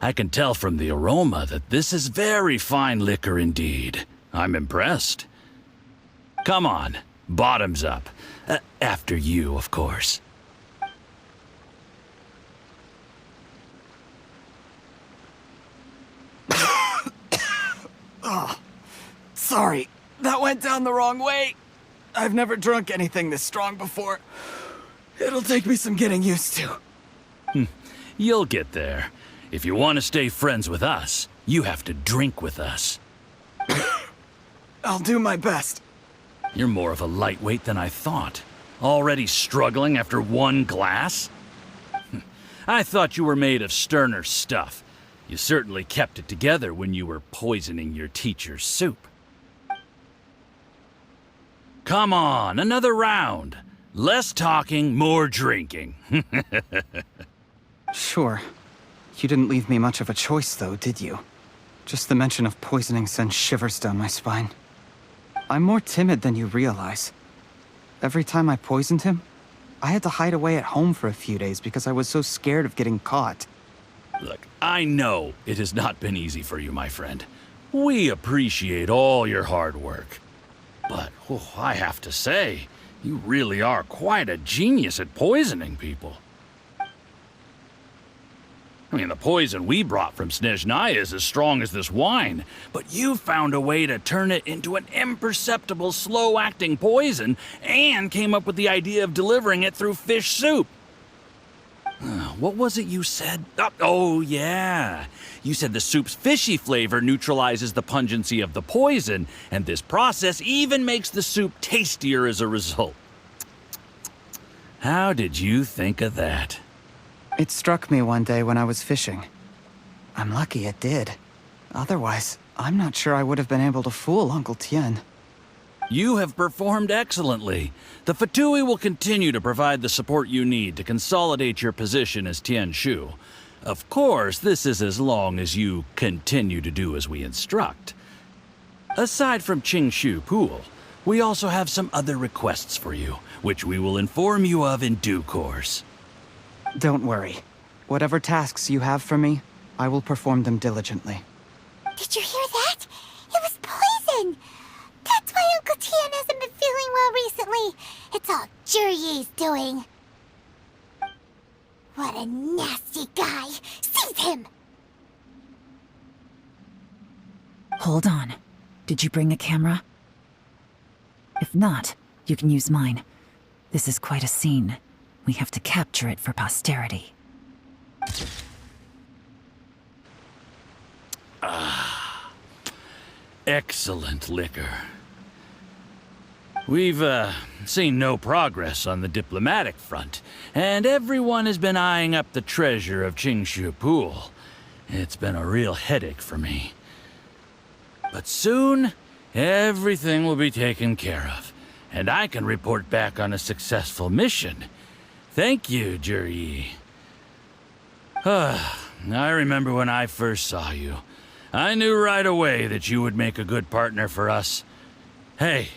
I can tell from the aroma that this is very fine liquor indeed. I'm impressed. Come on, bottoms up. After you, of course. Oh, sorry. That went down the wrong way. I've never drunk anything this strong before. It'll take me some getting used to. You'll get there. If you want to stay friends with us, you have to drink with us. I'll do my best. You're more of a lightweight than I thought. Already struggling after one glass? I thought you were made of sterner stuff. You certainly kept it together when you were poisoning your teacher's soup. Come on, another round. Less talking, more drinking. Sure. You didn't leave me much of a choice, though, did you? Just the mention of poisoning sends shivers down my spine. I'm more timid than you realize. Every time I poisoned him, I had to hide away at home for a few days because I was so scared of getting caught. Look, I know it has not been easy for you, my friend. We appreciate all your hard work. But, I have to say, you really are quite a genius at poisoning people. I mean, the poison we brought from Snezhnaya is as strong as this wine, but you found a way to turn it into an imperceptible, slow-acting poison and came up with the idea of delivering it through fish soup. What was it you said? Oh, yeah. You said the soup's fishy flavor neutralizes the pungency of the poison, and this process even makes the soup tastier as a result. How did you think of that? It struck me one day when I was fishing. I'm lucky it did. Otherwise, I'm not sure I would have been able to fool Uncle Tien. You have performed excellently. The Fatui will continue to provide the support you need to consolidate your position as Tien Shu. Of course, this is as long as you continue to do as we instruct. Aside from Qingshu Pool, we also have some other requests for you, which we will inform you of in due course. Don't worry. Whatever tasks you have for me, I will perform them diligently. Did you hear that? It was poison! That's why Uncle Tien hasn't been feeling well recently. It's all Jurye's doing. What a nasty guy! Seize him! Hold on. Did you bring a camera? If not, you can use mine. This is quite a scene. We have to capture it for posterity. Excellent liquor. We've, seen no progress on the diplomatic front, and everyone has been eyeing up the treasure of Qingshu Pool. It's been a real headache for me. But soon, everything will be taken care of, and I can report back on a successful mission. Thank you, Jurye. I remember when I first saw you. I knew right away that you would make a good partner for us. Hey,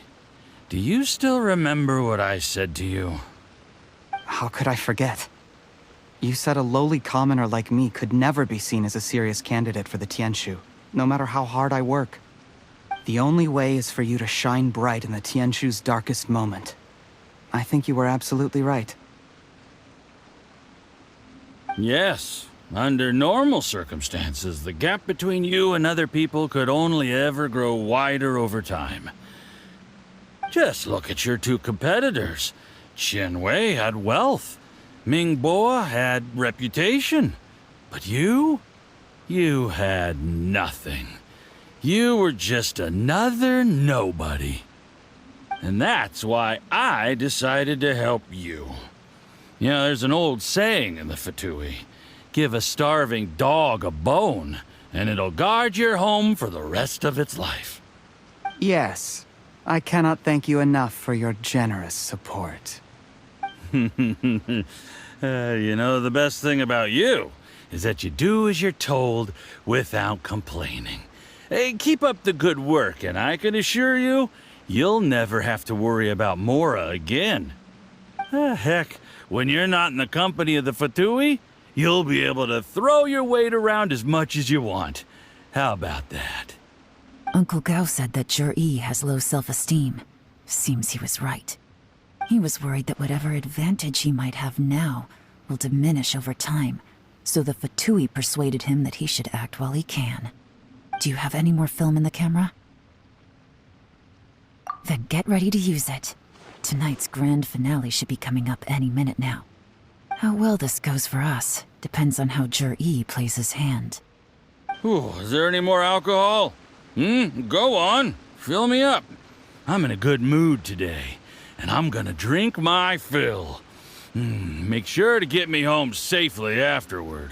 do you still remember what I said to you? How could I forget? You said a lowly commoner like me could never be seen as a serious candidate for the Tianshu, no matter how hard I work. The only way is for you to shine bright in the Tianshu's darkest moment. I think you were absolutely right. Yes. Under normal circumstances, the gap between you and other people could only ever grow wider over time. Just look at your two competitors. Chen Wei had wealth. Ming Boa had reputation. But you had nothing. You were just another nobody. And that's why I decided to help you. You know, there's an old saying in the Fatui. Give a starving dog a bone, and it'll guard your home for the rest of its life. Yes. I cannot thank you enough for your generous support. You know, the best thing about you is that you do as you're told without complaining. Hey, keep up the good work, and I can assure you, you'll never have to worry about Mora again. Heck, when you're not in the company of the Fatui, you'll be able to throw your weight around as much as you want. How about that? Uncle Gao said that Jur-E has low self-esteem. Seems he was right. He was worried that whatever advantage he might have now will diminish over time, so the Fatui persuaded him that he should act while he can. Do you have any more film in the camera? Then get ready to use it. Tonight's grand finale should be coming up any minute now. How well this goes for us depends on how Jur-E plays his hand. Ooh, is there any more alcohol? Go on. Fill me up. I'm in a good mood today, and I'm gonna drink my fill. Make sure to get me home safely afterward.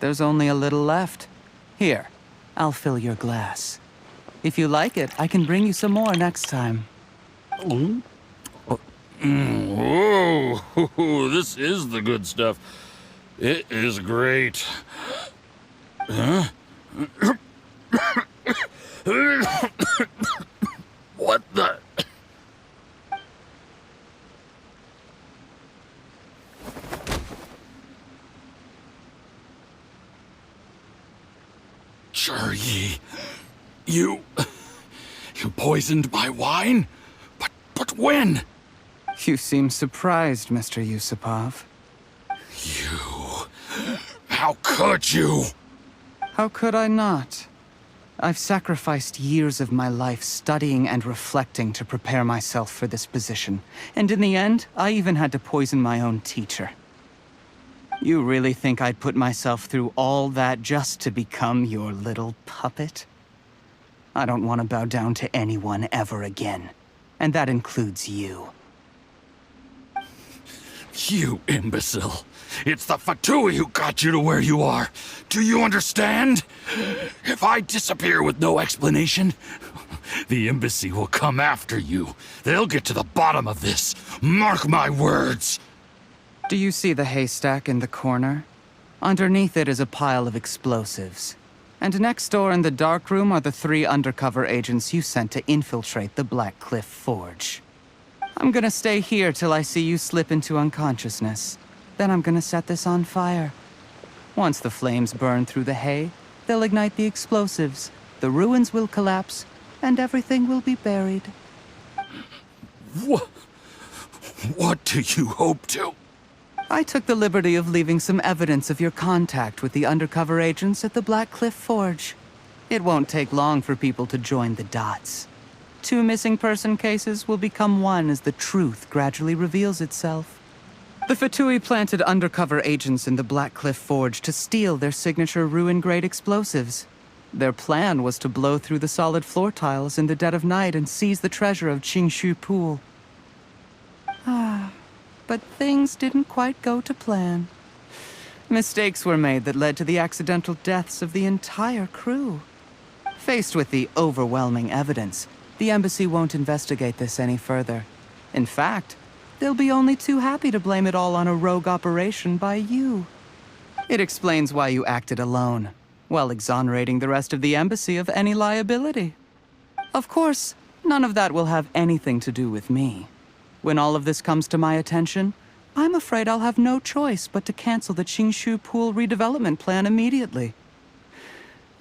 There's only a little left. Here, I'll fill your glass. If you like it, I can bring you some more next time. Whoa, this is the good stuff. It is great. Huh? What the? Jur-E, you poisoned my wine? But when? You seem surprised, Mr. Yusupov. How could you? How could I not? I've sacrificed years of my life studying and reflecting to prepare myself for this position. And in the end, I even had to poison my own teacher. You really think I'd put myself through all that just to become your little puppet? I don't want to bow down to anyone ever again. And that includes you. You imbecile. It's the Fatui who got you to where you are. Do you understand? If I disappear with no explanation, the embassy will come after you. They'll get to the bottom of this. Mark my words. Do you see the haystack in the corner? Underneath it is a pile of explosives. And next door in the dark room are the 3 undercover agents you sent to infiltrate the Black Cliff Forge. I'm gonna stay here till I see you slip into unconsciousness. Then I'm gonna set this on fire. Once the flames burn through the hay, they'll ignite the explosives, the ruins will collapse, and everything will be buried. What do you hope to? I took the liberty of leaving some evidence of your contact with the undercover agents at the Black Cliff Forge. It won't take long for people to join the dots. 2 missing person cases will become one as the truth gradually reveals itself. The Fatui planted undercover agents in the Black Cliff Forge to steal their signature ruin-grade explosives. Their plan was to blow through the solid floor tiles in the dead of night and seize the treasure of Qingshu Pool. But things didn't quite go to plan. Mistakes were made that led to the accidental deaths of the entire crew. Faced with the overwhelming evidence, the embassy won't investigate this any further. In fact, they'll be only too happy to blame it all on a rogue operation by you. It explains why you acted alone, while exonerating the rest of the embassy of any liability. Of course, none of that will have anything to do with me. When all of this comes to my attention, I'm afraid I'll have no choice but to cancel the Qingshu Pool redevelopment plan immediately.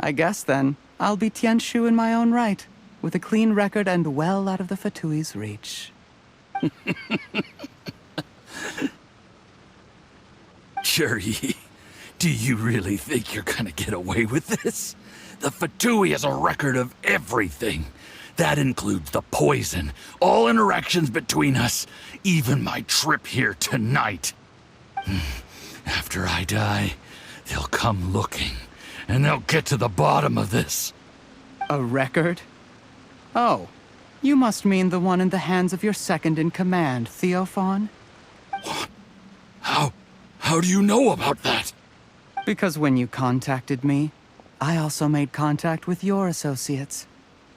I guess then, I'll be Tianshu in my own right, with a clean record and well out of the Fatui's reach. Jur-E, do you really think you're gonna get away with this? The Fatui has a record of everything. That includes the poison, all interactions between us, even my trip here tonight. After I die, they'll come looking, and they'll get to the bottom of this. A record? Oh, you must mean the one in the hands of your second-in-command, Theophan? What? How do you know about that? Because when you contacted me, I also made contact with your associates.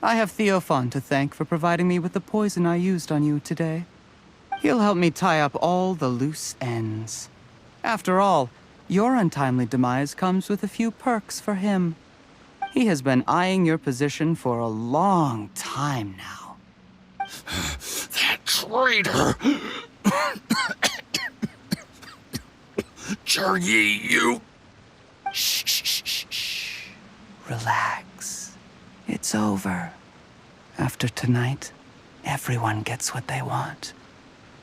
I have Theophan to thank for providing me with the poison I used on you today. He'll help me tie up all the loose ends. After all, your untimely demise comes with a few perks for him. He has been eyeing your position for a long time now. That traitor! Juryi, you... Shh, shh, shh, shh, shh. Relax. It's over. After tonight, everyone gets what they want.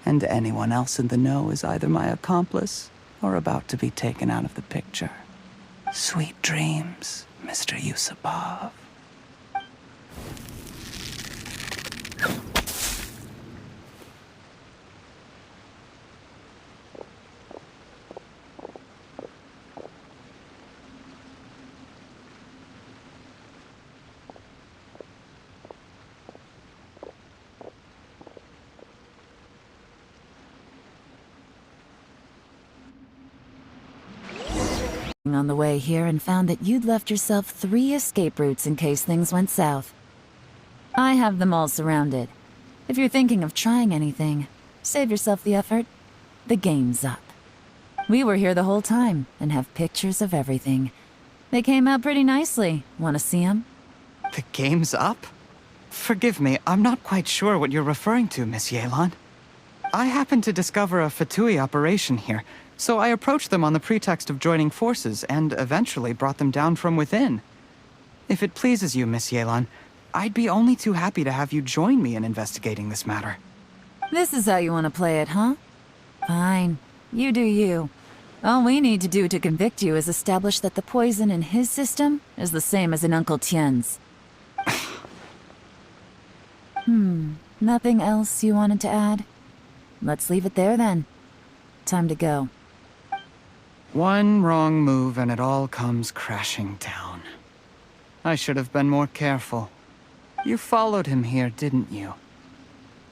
And anyone else in the know is either my accomplice or about to be taken out of the picture. Sweet dreams, Mr. Yusupov. On the way here and found that you'd left yourself 3 escape routes in case things went south. I have them all surrounded. If you're thinking of trying anything, save yourself the effort. The game's up. We were here the whole time and have pictures of everything. They came out pretty nicely. Want to see them? The game's up? Forgive me, I'm not quite sure what you're referring to, Miss Yelan. I happened to discover a Fatui operation here, so I approached them on the pretext of joining forces and eventually brought them down from within. If it pleases you, Miss Yelan, I'd be only too happy to have you join me in investigating this matter. This is how you want to play it, huh? Fine. You do you. All we need to do to convict you is establish that the poison in his system is the same as in Uncle Tien's. Nothing else you wanted to add? Let's leave it there then. Time to go. One wrong move and it all comes crashing down. I should have been more careful. You followed him here, didn't you?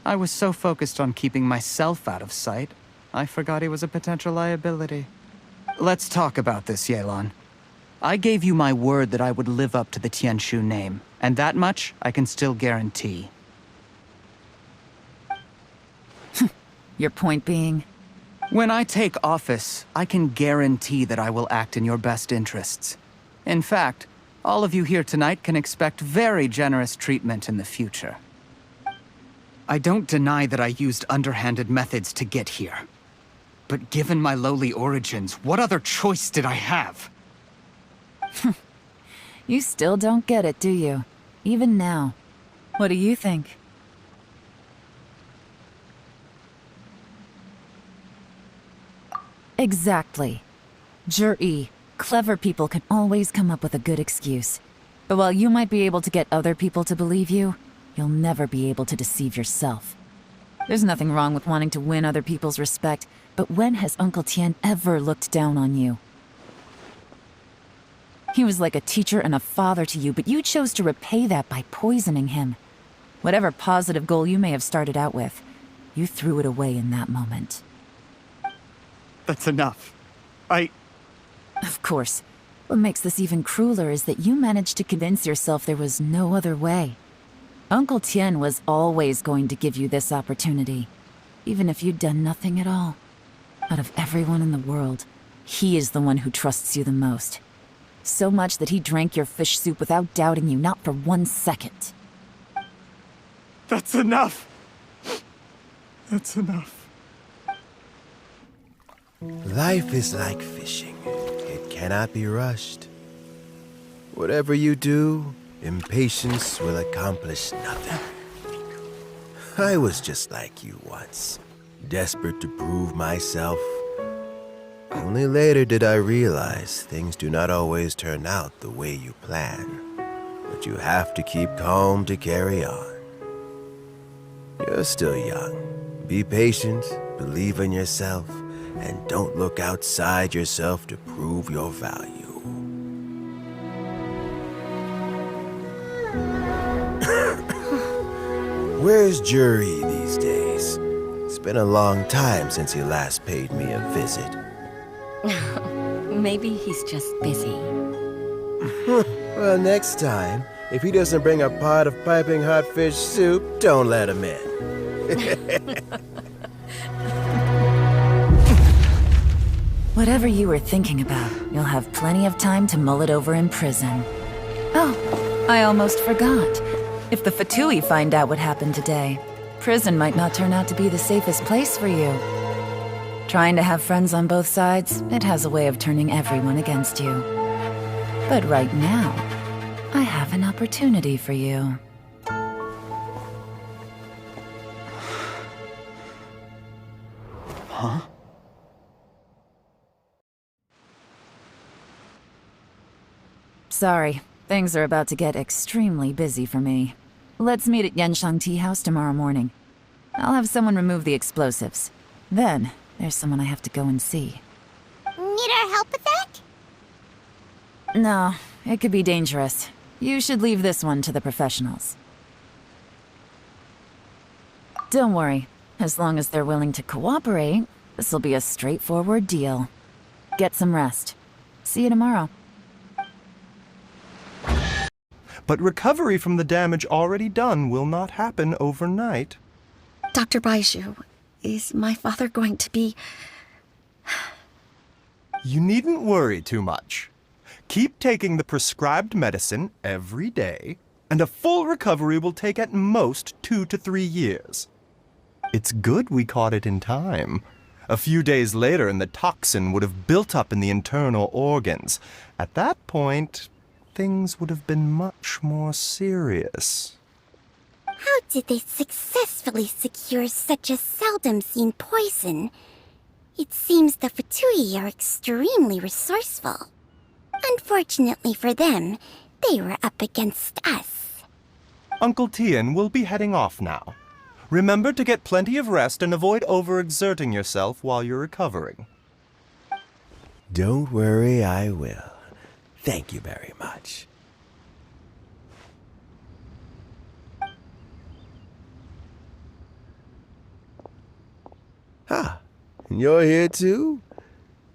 I was so focused on keeping myself out of sight, I forgot he was a potential liability. Let's talk about this, Yelan. I gave you my word that I would live up to the Tianshu name, and that much I can still guarantee. Your point being? When I take office, I can guarantee that I will act in your best interests. In fact, all of you here tonight can expect very generous treatment in the future. I don't deny that I used underhanded methods to get here. But given my lowly origins, what other choice did I have? You still don't get it, do you? Even now. What do you think? Exactly. Jur-E, clever people can always come up with a good excuse. But while you might be able to get other people to believe you, you'll never be able to deceive yourself. There's nothing wrong with wanting to win other people's respect, but when has Uncle Tien ever looked down on you? He was like a teacher and a father to you, but you chose to repay that by poisoning him. Whatever positive goal you may have started out with, you threw it away in that moment. That's enough. Of course. What makes this even crueler is that you managed to convince yourself there was no other way. Uncle Tien was always going to give you this opportunity, even if you'd done nothing at all. Out of everyone in the world, he is the one who trusts you the most. So much that he drank your fish soup without doubting you, not for 1 second. That's enough! That's enough. Life is like fishing. It cannot be rushed. Whatever you do, impatience will accomplish nothing. I was just like you once, desperate to prove myself. Only later did I realize things do not always turn out the way you plan. But you have to keep calm to carry on. You're still young. Be patient, believe in yourself, and don't look outside yourself to prove your value. Where's Jur-E these days? It's been a long time since he last paid me a visit. Maybe he's just busy. Well, next time, if he doesn't bring a pot of piping hot fish soup, don't let him in. Whatever you were thinking about, you'll have plenty of time to mull it over in prison. Oh, I almost forgot. If the Fatui find out what happened today, prison might not turn out to be the safest place for you. Trying to have friends on both sides, it has a way of turning everyone against you. But right now, I have an opportunity for you. Huh? Sorry, things are about to get extremely busy for me. Let's meet at Yanshang Tea House tomorrow morning. I'll have someone remove the explosives. Then, there's someone I have to go and see. Need our help with that? No, it could be dangerous. You should leave this one to the professionals. Don't worry. As long as they're willing to cooperate, this'll be a straightforward deal. Get some rest. See you tomorrow. But recovery from the damage already done will not happen overnight. Dr. Baizhu, is my father going to be... You needn't worry too much. Keep taking the prescribed medicine every day, and a full recovery will take at most 2 to 3 years. It's good we caught it in time. A few days later, and the toxin would have built up in the internal organs. At that point, things would have been much more serious. How did they successfully secure such a seldom-seen poison? It seems the Fatui are extremely resourceful. Unfortunately for them, they were up against us. Uncle Tian will be heading off now. Remember to get plenty of rest and avoid overexerting yourself while you're recovering. Don't worry, I will. Thank you very much. Ah, and you're here too?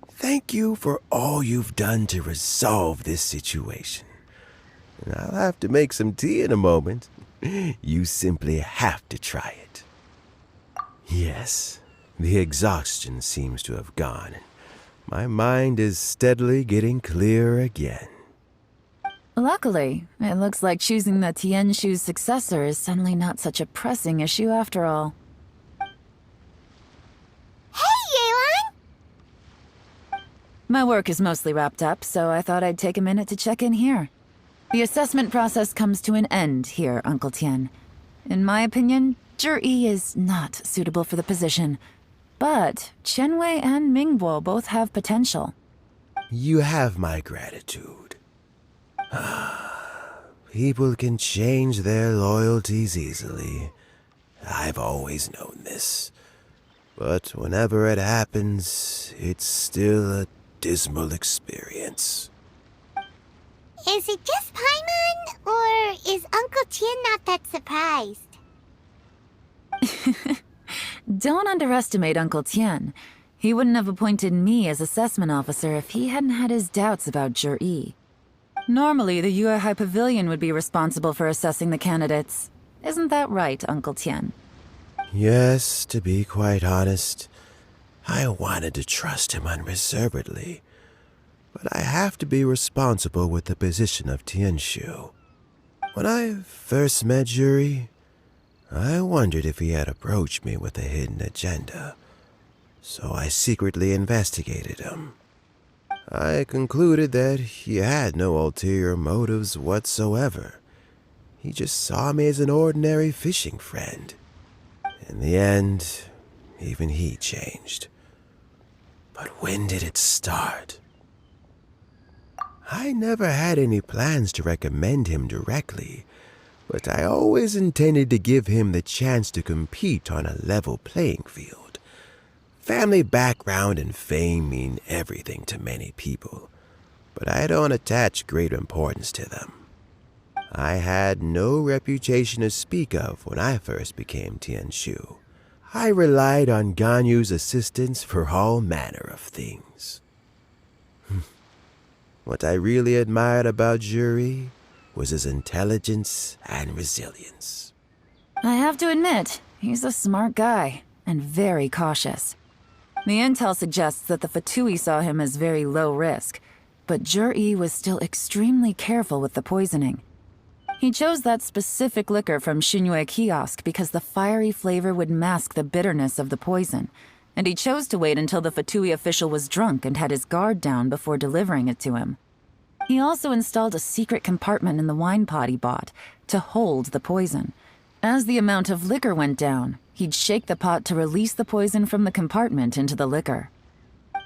Thank you for all you've done to resolve this situation. And I'll have to make some tea in a moment. You simply have to try it. Yes, the exhaustion seems to have gone. My mind is steadily getting clearer again. Luckily, it looks like choosing the Tianshu's successor is suddenly not such a pressing issue after all. Hey, Yelan! My work is mostly wrapped up, so I thought I'd take a minute to check in here. The assessment process comes to an end here, Uncle Tian. In my opinion, Zhi is not suitable for the position. But Qianwei and Mingbo both have potential. You have my gratitude. People can change their loyalties easily. I've always known this. But whenever it happens, it's still a dismal experience. Is it just Paimon, or is Uncle Tian not that surprised? Don't underestimate Uncle Tian. He wouldn't have appointed me as assessment officer if he hadn't had his doubts about Zhi. Normally, the Yuehai Pavilion would be responsible for assessing the candidates. Isn't that right, Uncle Tian? Yes, to be quite honest, I wanted to trust him unreservedly. But I have to be responsible with the position of Tianshu. When I first met Zhi, I wondered if he had approached me with a hidden agenda. So I secretly investigated him. I concluded that he had no ulterior motives whatsoever. He just saw me as an ordinary fishing friend. In the end, even he changed. But when did it start? I never had any plans to recommend him directly, but I always intended to give him the chance to compete on a level playing field. Family background and fame mean everything to many people, but I don't attach great importance to them. I had no reputation to speak of when I first became Tianshu. I relied on Ganyu's assistance for all manner of things. What I really admired about Zhi was his intelligence and resilience. I have to admit, he's a smart guy, and very cautious. The intel suggests that the Fatui saw him as very low risk, but Zhi was still extremely careful with the poisoning. He chose that specific liquor from Xinyue Kiosk because the fiery flavor would mask the bitterness of the poison, and he chose to wait until the Fatui official was drunk and had his guard down before delivering it to him. He also installed a secret compartment in the wine pot he bought to hold the poison. As the amount of liquor went down, he'd shake the pot to release the poison from the compartment into the liquor.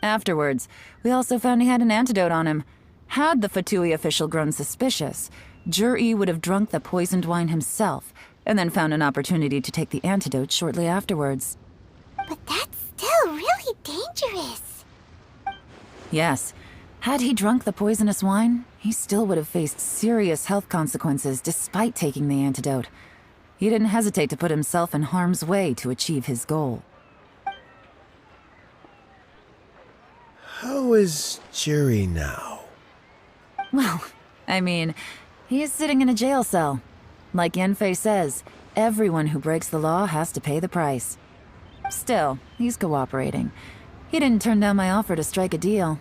Afterwards, we also found he had an antidote on him. Had the Fatui official grown suspicious, Jur-E would have drunk the poisoned wine himself, and then found an opportunity to take the antidote shortly afterwards. But that's still really dangerous. Yes. Had he drunk the poisonous wine, he still would have faced serious health consequences despite taking the antidote. He didn't hesitate to put himself in harm's way to achieve his goal. How is Jerry now? Well, I mean, he is sitting in a jail cell. Like Yanfei says, everyone who breaks the law has to pay the price. Still, he's cooperating. He didn't turn down my offer to strike a deal.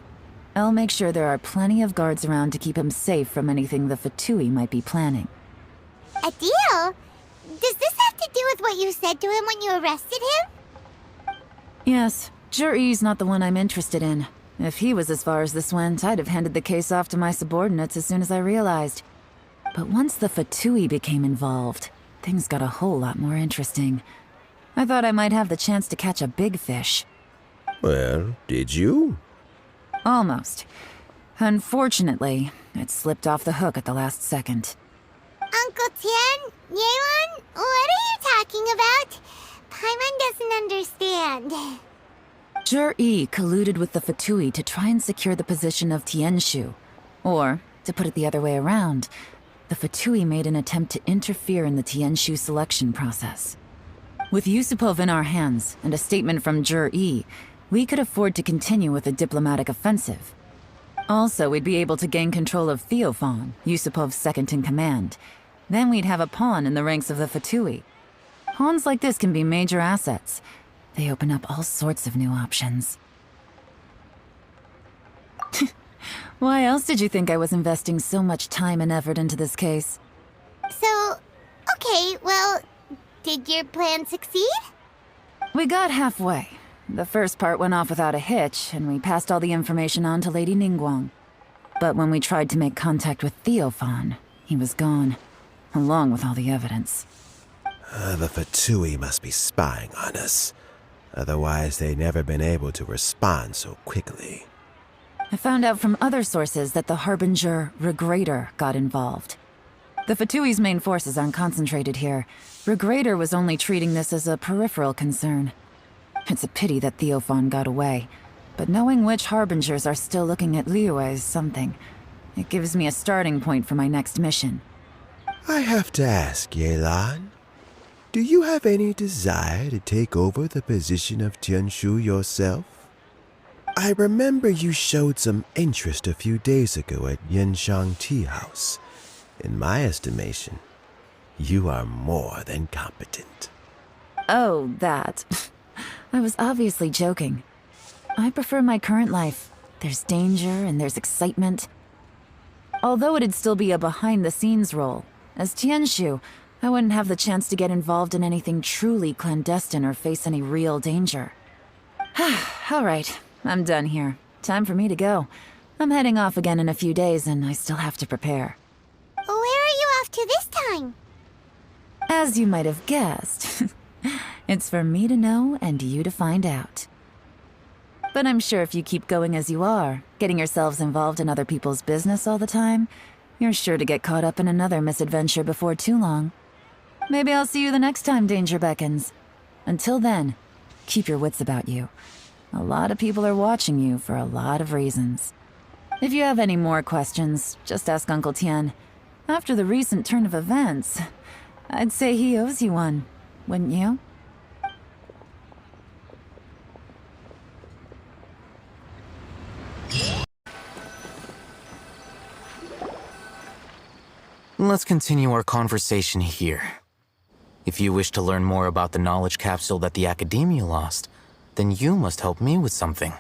I'll make sure there are plenty of guards around to keep him safe from anything the Fatui might be planning. A deal? Does this have to do with what you said to him when you arrested him? Yes, Jur-E's not the one I'm interested in. If he was as far as this went, I'd have handed the case off to my subordinates as soon as I realized. But once the Fatui became involved, things got a whole lot more interesting. I thought I might have the chance to catch a big fish. Well, did you? Almost. Unfortunately, it slipped off the hook at the last second. Uncle Tian, Yeon, what are you talking about? Paimon doesn't understand. Jur-E colluded with the Fatui to try and secure the position of Tianshu. Or, to put it the other way around, the Fatui made an attempt to interfere in the Tianshu selection process. With Yusupov in our hands and a statement from Jur-E, we could afford to continue with a diplomatic offensive. Also, we'd be able to gain control of Theophan, Yusupov's second-in-command. Then we'd have a pawn in the ranks of the Fatui. Pawns like this can be major assets. They open up all sorts of new options. Why else did you think I was investing so much time and effort into this case? So, okay, well, did your plan succeed? We got halfway. The first part went off without a hitch, and we passed all the information on to Lady Ningguang. But when we tried to make contact with Theophan, he was gone, along with all the evidence. The Fatui must be spying on us. Otherwise, they'd never been able to respond so quickly. I found out from other sources that the Harbinger Regrator got involved. The Fatui's main forces aren't concentrated here. Regrator was only treating this as a peripheral concern. It's a pity that Theophan got away, but knowing which Harbingers are still looking at Liyue is something. It gives me a starting point for my next mission. I have to ask, Yelan, do you have any desire to take over the position of Tianshu yourself? I remember you showed some interest a few days ago at Yenshang Tea House. In my estimation, you are more than competent. Oh, that. I was obviously joking. I prefer my current life. There's danger and there's excitement. Although it'd still be a behind-the-scenes role, as Tianshu, I wouldn't have the chance to get involved in anything truly clandestine or face any real danger. All right, I'm done here. Time for me to go. I'm heading off again in a few days, and I still have to prepare. Where are you off to this time? As you might have guessed, it's for me to know and you to find out. But I'm sure if you keep going as you are, getting yourselves involved in other people's business all the time, you're sure to get caught up in another misadventure before too long. Maybe I'll see you the next time danger beckons. Until then, keep your wits about you. A lot of people are watching you for a lot of reasons. If you have any more questions, just ask Uncle Tian. After the recent turn of events, I'd say he owes you one, wouldn't you? Let's continue our conversation here. If you wish to learn more about the knowledge capsule that the Academia lost, then you must help me with something.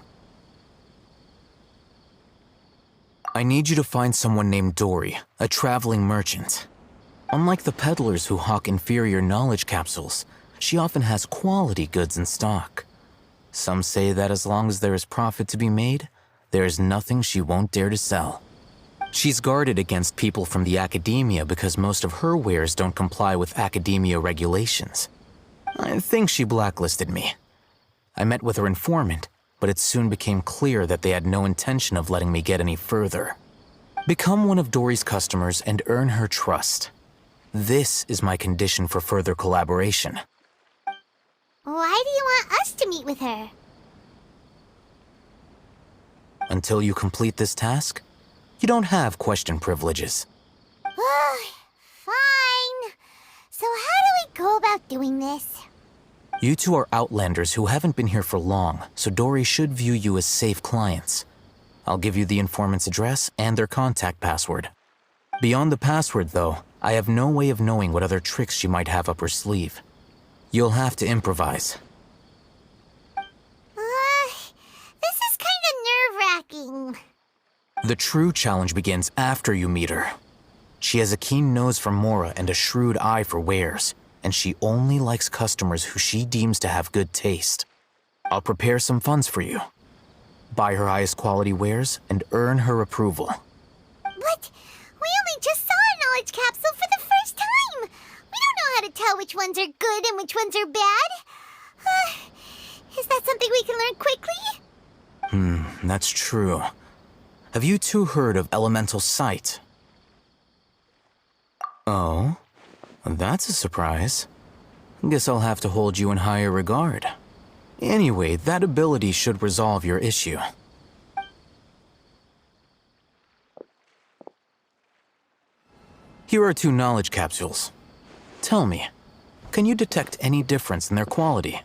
I need you to find someone named Dory, a traveling merchant. Unlike the peddlers who hawk inferior knowledge capsules, she often has quality goods in stock. Some say that as long as there is profit to be made, there is nothing she won't dare to sell. She's guarded against people from the academia because most of her wares don't comply with academia regulations. I think she blacklisted me. I met with her informant, but it soon became clear that they had no intention of letting me get any further. Become one of Dory's customers and earn her trust. This is my condition for further collaboration. Why do you want us to meet with her? Until you complete this task, you don't have question privileges. Fine. So how do we go about doing this? You two are outlanders who haven't been here for long, so Dory should view you as safe clients. I'll give you the informant's address and their contact password. Beyond the password, though, I have no way of knowing what other tricks she might have up her sleeve. You'll have to improvise. This is kind of nerve-wracking. The true challenge begins after you meet her. She has a keen nose for Mora and a shrewd eye for wares, and she only likes customers who she deems to have good taste. I'll prepare some funds for you. Buy her highest quality wares and earn her approval. But we only just saw a knowledge capsule for the first time. We don't know how to tell which ones are good and which ones are bad. Is that something we can learn quickly? That's true. Have you two heard of elemental sight? Oh, that's a surprise. Guess I'll have to hold you in higher regard. Anyway, that ability should resolve your issue. Here are 2 knowledge capsules. Tell me, can you detect any difference in their quality?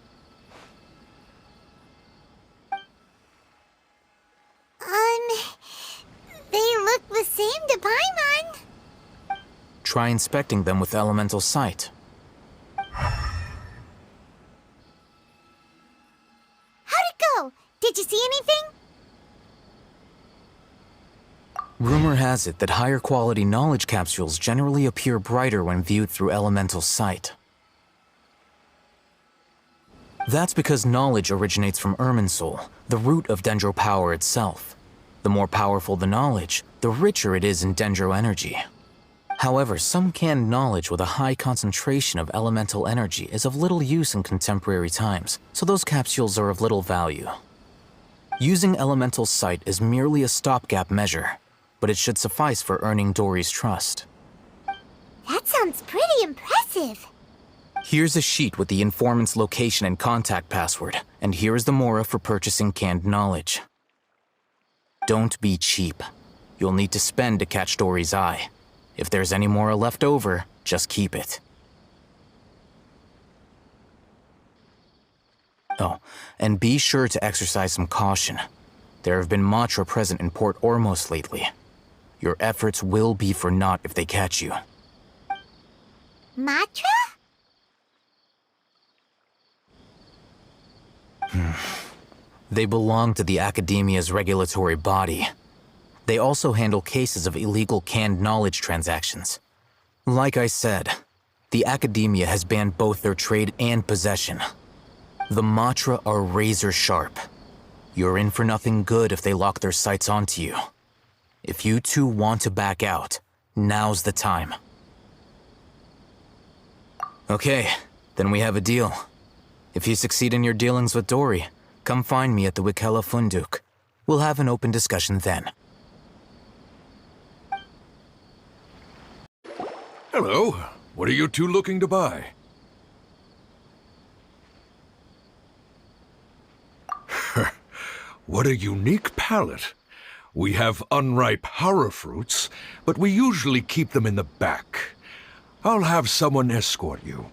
They look the same to Paimon. Try inspecting them with elemental sight. How'd it go? Did you see anything? Rumor has it that higher quality knowledge capsules generally appear brighter when viewed through elemental sight. That's because knowledge originates from Irminsul, the root of Dendro power itself. The more powerful the knowledge, the richer it is in Dendro energy. However, some canned knowledge with a high concentration of elemental energy is of little use in contemporary times, so those capsules are of little value. Using elemental sight is merely a stopgap measure, but it should suffice for earning Dory's trust. That sounds pretty impressive. Here's a sheet with the informant's location and contact password, and here is the Mora for purchasing canned knowledge. Don't be cheap. You'll need to spend to catch Dory's eye. If there's any Mora left over, just keep it. Oh, and be sure to exercise some caution. There have been Matra present in Port Ormos lately. Your efforts will be for naught if they catch you. Matra? They belong to the Academia's regulatory body. They also handle cases of illegal canned knowledge transactions. Like I said, the Academia has banned both their trade and possession. The Matra are razor sharp. You're in for nothing good if they lock their sights onto you. If you two want to back out, now's the time. Okay, then we have a deal. If you succeed in your dealings with Dory, come find me at the Wikela Funduk. We'll have an open discussion then. Hello. What are you two looking to buy? What a unique palette. We have unripe horror fruits, but we usually keep them in the back. I'll have someone escort you.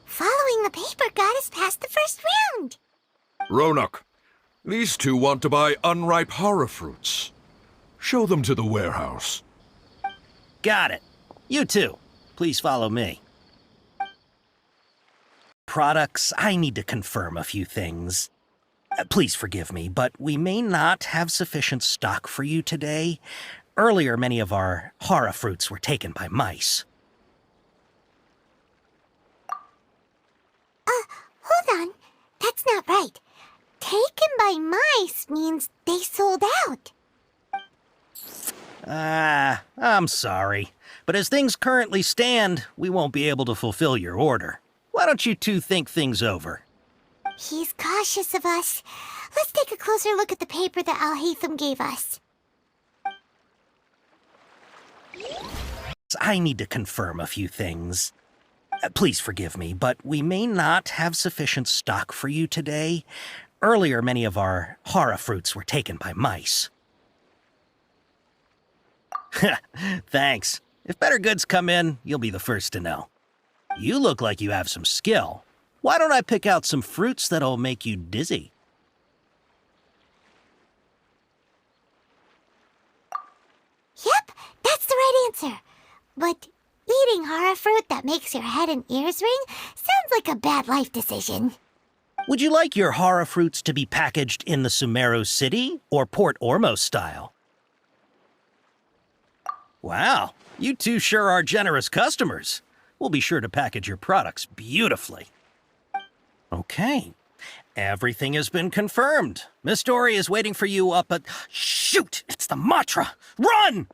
Following the paper got us past the first round. Ronak, these two want to buy unripe horror fruits. Show them to the warehouse. Got it. You too. Please follow me. Products, I need to confirm a few things. Please forgive me, but we may not have sufficient stock for you today. Earlier, many of our horror fruits were taken by mice. Hold on. that's not right. Taken by mice means they sold out. I'm sorry. But as things currently stand, we won't be able to fulfill your order. Why don't you two think things over? He's cautious of us. Let's take a closer look at the paper that Al-Haytham gave us. I need to confirm a few things. Please forgive me, but we may not have sufficient stock for you today. Earlier, many of our hara fruits were taken by mice. Thanks. If better goods come in, you'll be the first to know. You look like you have some skill. Why don't I pick out some fruits that'll make you dizzy? Yep, that's the right answer. But eating hara fruit that makes your head and ears ring sounds like a bad life decision. Would you like your hara fruits to be packaged in the Sumeru City or Port Ormos style? Wow, you two sure are generous customers. We'll be sure to package your products beautifully. Okay, everything has been confirmed. Miss Dory is waiting for you up at... Shoot, it's the Matra! Run!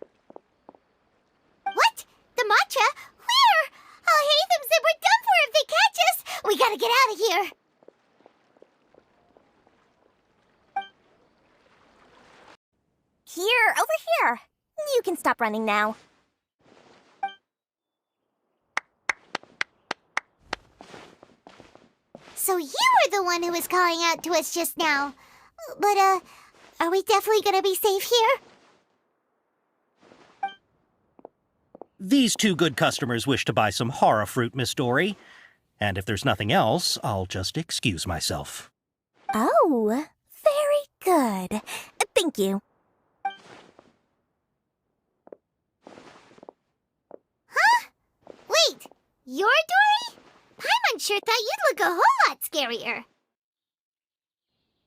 What? The matcha? Where? Al-Haytham said we're done for if they catch us. We gotta get out of here. Here, over here. You can stop running now. So you were the one who was calling out to us just now. But, are we definitely gonna be safe here? These two good customers wish to buy some hara fruit, Miss Dory. And if there's nothing else, I'll just excuse myself. Oh, very good. Thank you. Huh? Wait, you're Dory? Paimon sure thought you'd look a whole lot scarier.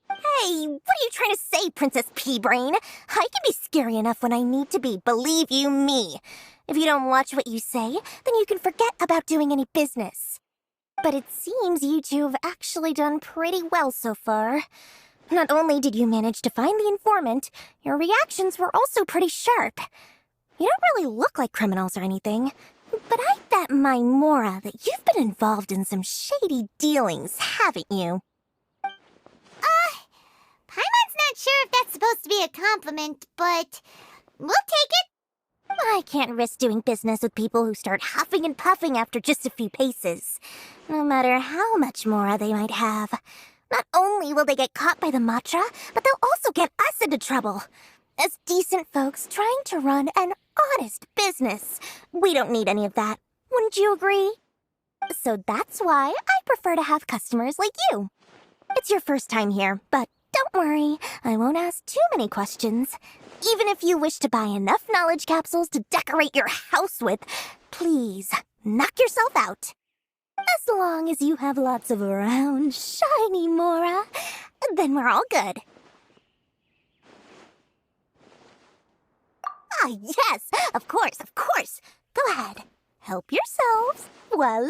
Hey, what are you trying to say, Princess Pea-Brain? I can be scary enough when I need to be, believe you me. If you don't watch what you say, then you can forget about doing any business. But it seems you two have actually done pretty well so far. Not only did you manage to find the informant, your reactions were also pretty sharp. You don't really look like criminals or anything, but I bet my Mora that you've been involved in some shady dealings, haven't you? Paimon's not sure if that's supposed to be a compliment, but we'll take it. I can't risk doing business with people who start huffing and puffing after just a few paces, no matter how much Mora they might have. Not only will they get caught by the Matra, but they'll also get us into trouble. As decent folks trying to run an honest business, we don't need any of that. Wouldn't you agree? So that's why I prefer to have customers like you. It's your first time here, but don't worry, I won't ask too many questions. Even if you wish to buy enough knowledge capsules to decorate your house with, please, knock yourself out. As long as you have lots of round, shiny Mora, then we're all good. Ah, yes, of course, of course. Go ahead, help yourselves. Voila!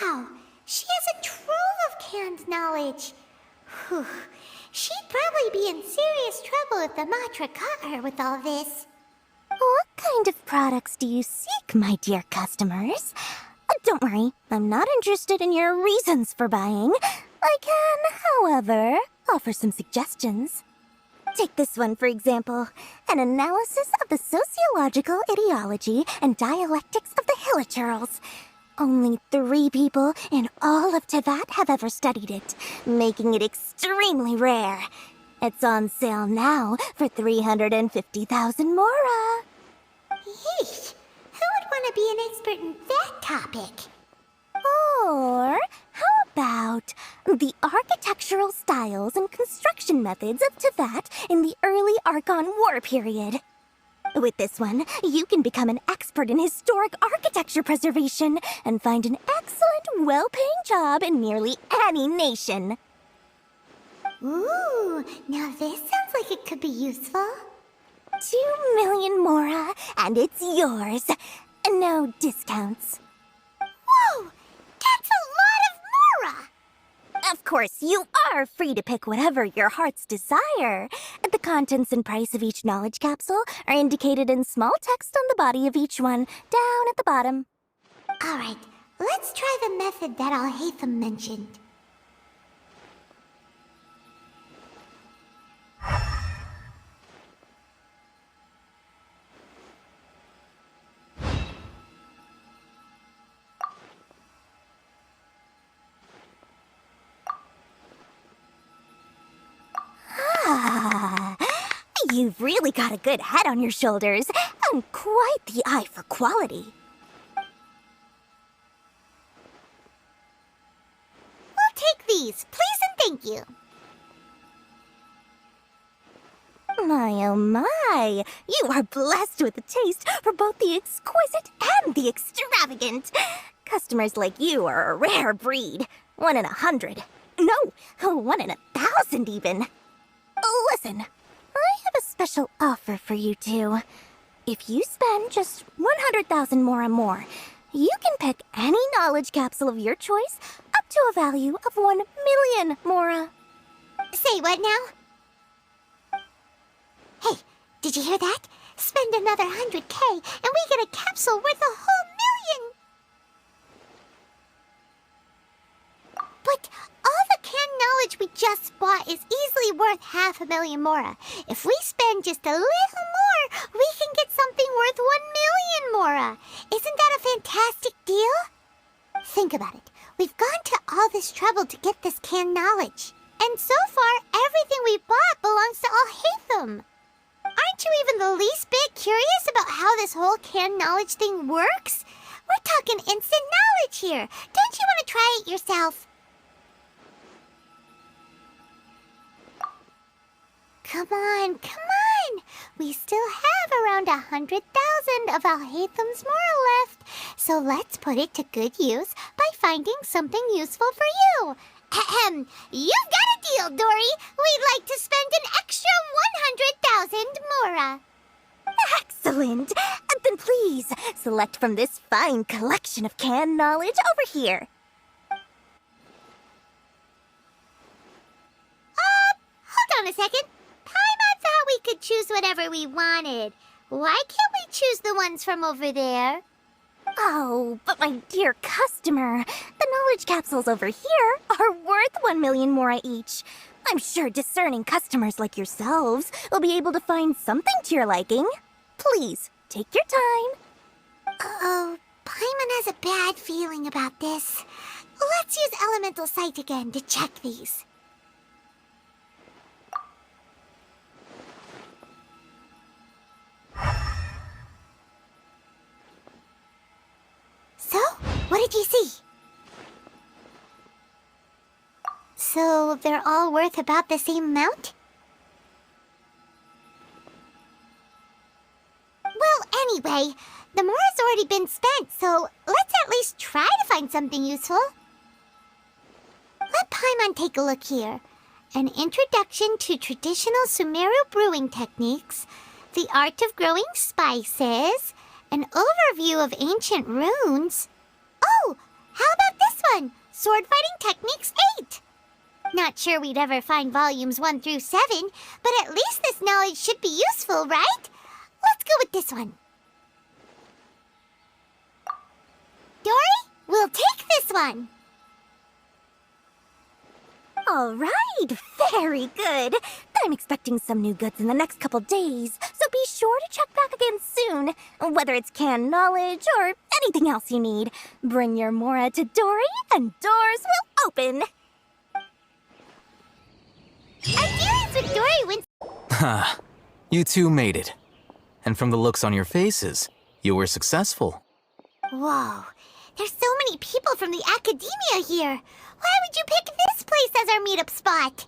Wow, she has a trove of canned knowledge. Whew. She'd probably be in serious trouble if the Matra caught her with all this. What kind of products do you seek, my dear customers? Don't worry, I'm not interested in your reasons for buying. I can, however, offer some suggestions. Take this one, for example. An analysis of the sociological ideology and dialectics of the Hilichurls. Only 3 people in all of Teyvat have ever studied it, making it extremely rare. It's on sale now for 350,000 Mora. Yeesh, who would want to be an expert in that topic? Or how about the architectural styles and construction methods of Teyvat in the early Archon War period? With this one, you can become an expert in historic architecture preservation and find an excellent, well-paying job in nearly any nation. Ooh, now this sounds like it could be useful. 2 million Mora, and it's yours. No discounts. Whoa, that's a lot of Of course, you are free to pick whatever your heart's desire. The contents and price of each knowledge capsule are indicated in small text on the body of each one, down at the bottom. Alright, let's try the method that Alhaitham mentioned. You've really got a good head on your shoulders, and quite the eye for quality. We'll take these, please and thank you. My oh my, you are blessed with a taste for both the exquisite and the extravagant. Customers like you are a rare breed. 1 in 100. No, 1 in 1,000 even. Listen, I have a special offer for you two. If you spend just 100,000 more, you can pick any knowledge capsule of your choice up to a value of 1 million mora. Say what now? Hey, did you hear that? Spend another 100K and we get a capsule worth a whole million! But all the canned knowledge we just bought is easily worth 500,000 mora. If we spend just a little more, we can get something worth 1 million mora. Isn't that a fantastic deal? Think about it. We've gone to all this trouble to get this canned knowledge. And so far, everything we bought belongs to Alhaitham. Aren't you even the least bit curious about how this whole canned knowledge thing works? We're talking instant knowledge here. Don't you want to try it yourself? Come on, come on! We still have around 100,000 of Alhaitham's mora left, so let's put it to good use by finding something useful for you. Ahem, you've got a deal, Dory. We'd like to spend an extra 100,000 mora. Excellent! Then please, select from this fine collection of canned knowledge over here. Hold on a second. Paimon thought we could choose whatever we wanted. Why can't we choose the ones from over there? Oh, but my dear customer, the knowledge capsules over here are worth 1 million mora each. I'm sure discerning customers like yourselves will be able to find something to your liking. Please, take your time. Uh-oh, Paimon has a bad feeling about this. Let's use Elemental Sight again to check these. So, what did you see? So, they're all worth about the same amount? Well, anyway, the mora's already been spent, so let's at least try to find something useful. Let Paimon take a look here. An introduction to traditional Sumeru brewing techniques, the art of growing spices, an overview of ancient runes. Oh, how about this one? Sword Fighting Techniques 8. Not sure we'd ever find volumes 1 through 7, but at least this knowledge should be useful, right? Let's go with this one. Dory, we'll take this one. All right, very good. I'm expecting some new goods in the next couple days, so be sure to check back again soon. Whether it's canned knowledge or anything else you need, bring your mora to Dory and doors will open. Our dealings with Dory went... Ha, you two made it. And from the looks on your faces, you were successful. Whoa, there's so many people from the academia here. Why would you pick this place as our meetup spot?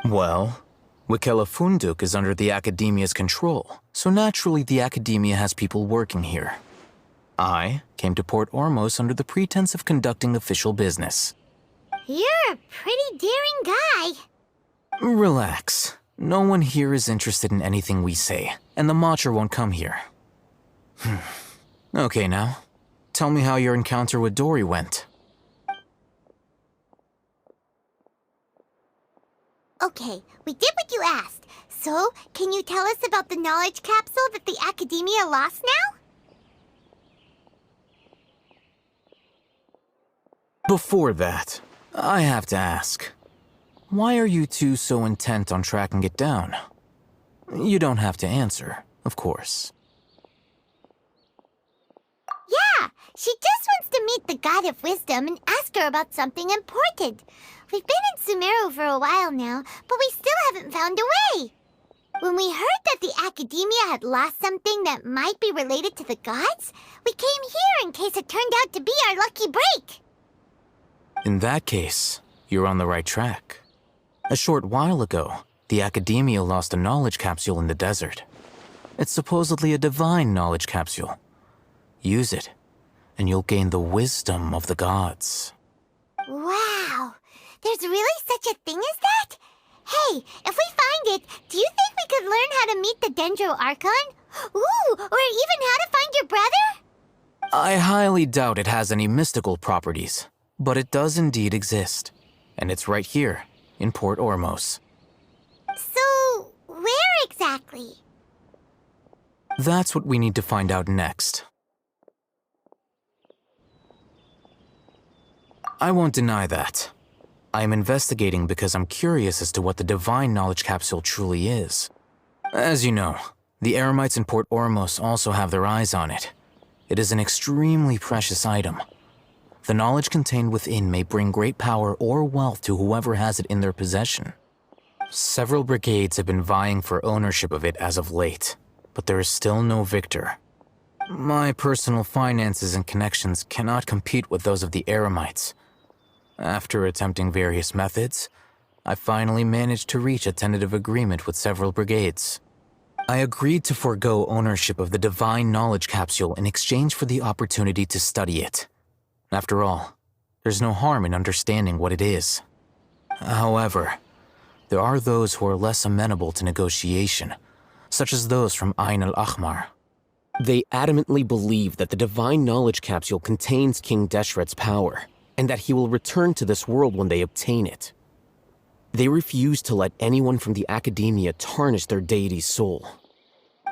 Well, Wikela Funduk is under the Academia's control, so naturally the Academia has people working here. I came to Port Ormos under the pretense of conducting official business. You're a pretty daring guy. Relax. No one here is interested in anything we say, and the Matcha won't come here. Okay now, tell me how your encounter with Dory went. Okay, we did what you asked. So, can you tell us about the knowledge capsule that the Academia lost now? Before that, I have to ask, why are you two so intent on tracking it down? You don't have to answer, of course. Yeah, she just wants to meet the God of Wisdom and ask her about something important. We've been in Sumeru for a while now, but we still haven't found a way. When we heard that the Academia had lost something that might be related to the gods, we came here in case it turned out to be our lucky break. In that case, you're on the right track. A short while ago, the Academia lost a knowledge capsule in the desert. It's supposedly a divine knowledge capsule. Use it, and you'll gain the wisdom of the gods. Wow, there's really such a thing as that? Hey, if we find it, do you think we could learn how to meet the Dendro Archon? Ooh, or even how to find your brother? I highly doubt it has any mystical properties, but it does indeed exist. And it's right here, in Port Ormos. So, where exactly? That's what we need to find out next. I won't deny that. I am investigating because I'm curious as to what the divine knowledge capsule truly is. As you know, the Eremites in Port Ormos also have their eyes on it. It is an extremely precious item. The knowledge contained within may bring great power or wealth to whoever has it in their possession. Several brigades have been vying for ownership of it as of late, but there is still no victor. My personal finances and connections cannot compete with those of the Eremites. After attempting various methods, I finally managed to reach a tentative agreement with several brigades. I agreed to forego ownership of the divine knowledge capsule in exchange for the opportunity to study it. After all, there's no harm in understanding what it is. However, there are those who are less amenable to negotiation, such as those from Ain al-Ahmar. They adamantly believe that the divine knowledge capsule contains King Deshret's power, and that he will return to this world when they obtain it. They refuse to let anyone from the Academia tarnish their deity's soul.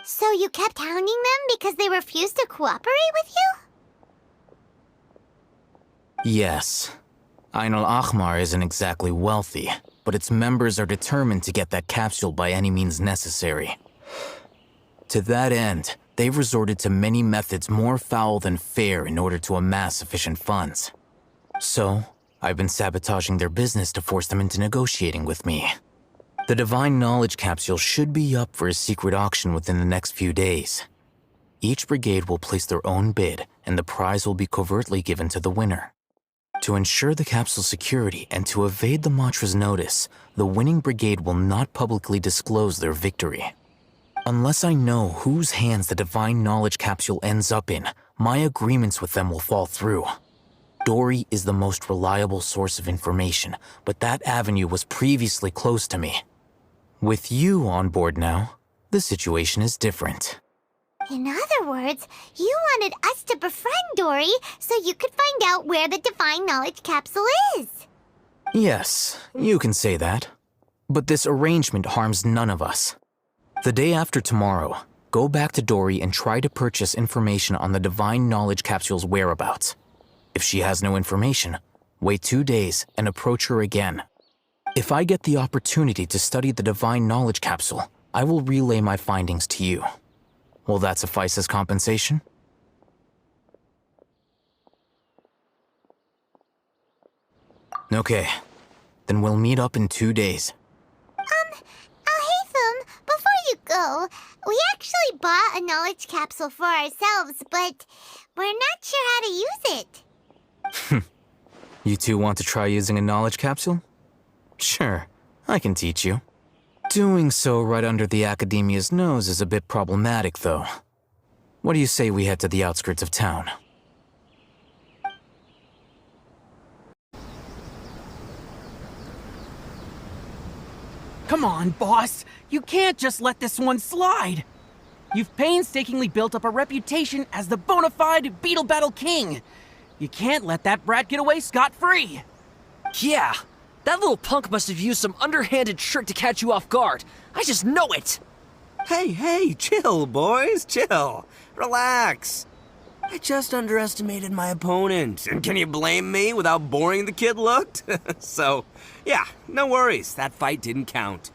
So you kept hounding them because they refused to cooperate with you? Yes. Ain al-Ahmar isn't exactly wealthy, but its members are determined to get that capsule by any means necessary. To that end, they've resorted to many methods more foul than fair in order to amass sufficient funds. So, I've been sabotaging their business to force them into negotiating with me. The divine knowledge capsule should be up for a secret auction within the next few days. Each brigade will place their own bid, and the prize will be covertly given to the winner. To ensure the capsule's security and to evade the Matra's notice, the winning brigade will not publicly disclose their victory. Unless I know whose hands the divine knowledge capsule ends up in, my agreements with them will fall through. Dory is the most reliable source of information, but that avenue was previously closed to me. With you on board now, the situation is different. In other words, you wanted us to befriend Dory so you could find out where the divine knowledge capsule is. Yes, you can say that. But this arrangement harms none of us. The day after tomorrow, go back to Dory and try to purchase information on the divine knowledge capsule's whereabouts. If she has no information, wait 2 days and approach her again. If I get the opportunity to study the divine knowledge capsule, I will relay my findings to you. Will that suffice as compensation? Okay, then we'll meet up in 2 days. Alhaitham, before you go, we actually bought a knowledge capsule for ourselves, but we're not sure how to use it. You two want to try using a knowledge capsule? Sure, I can teach you. Doing so right under the Academia's nose is a bit problematic, though. What do you say we head to the outskirts of town? Come on, boss! You can't just let this one slide! You've painstakingly built up a reputation as the bona fide Beetle Battle King! You can't let that brat get away scot-free! Yeah, That little punk must have used some underhanded trick to catch you off guard. I just know it! Hey, chill, boys, chill. Relax. I just underestimated my opponent, and can you blame me with how boring the kid looked? So, yeah, no worries, that fight didn't count.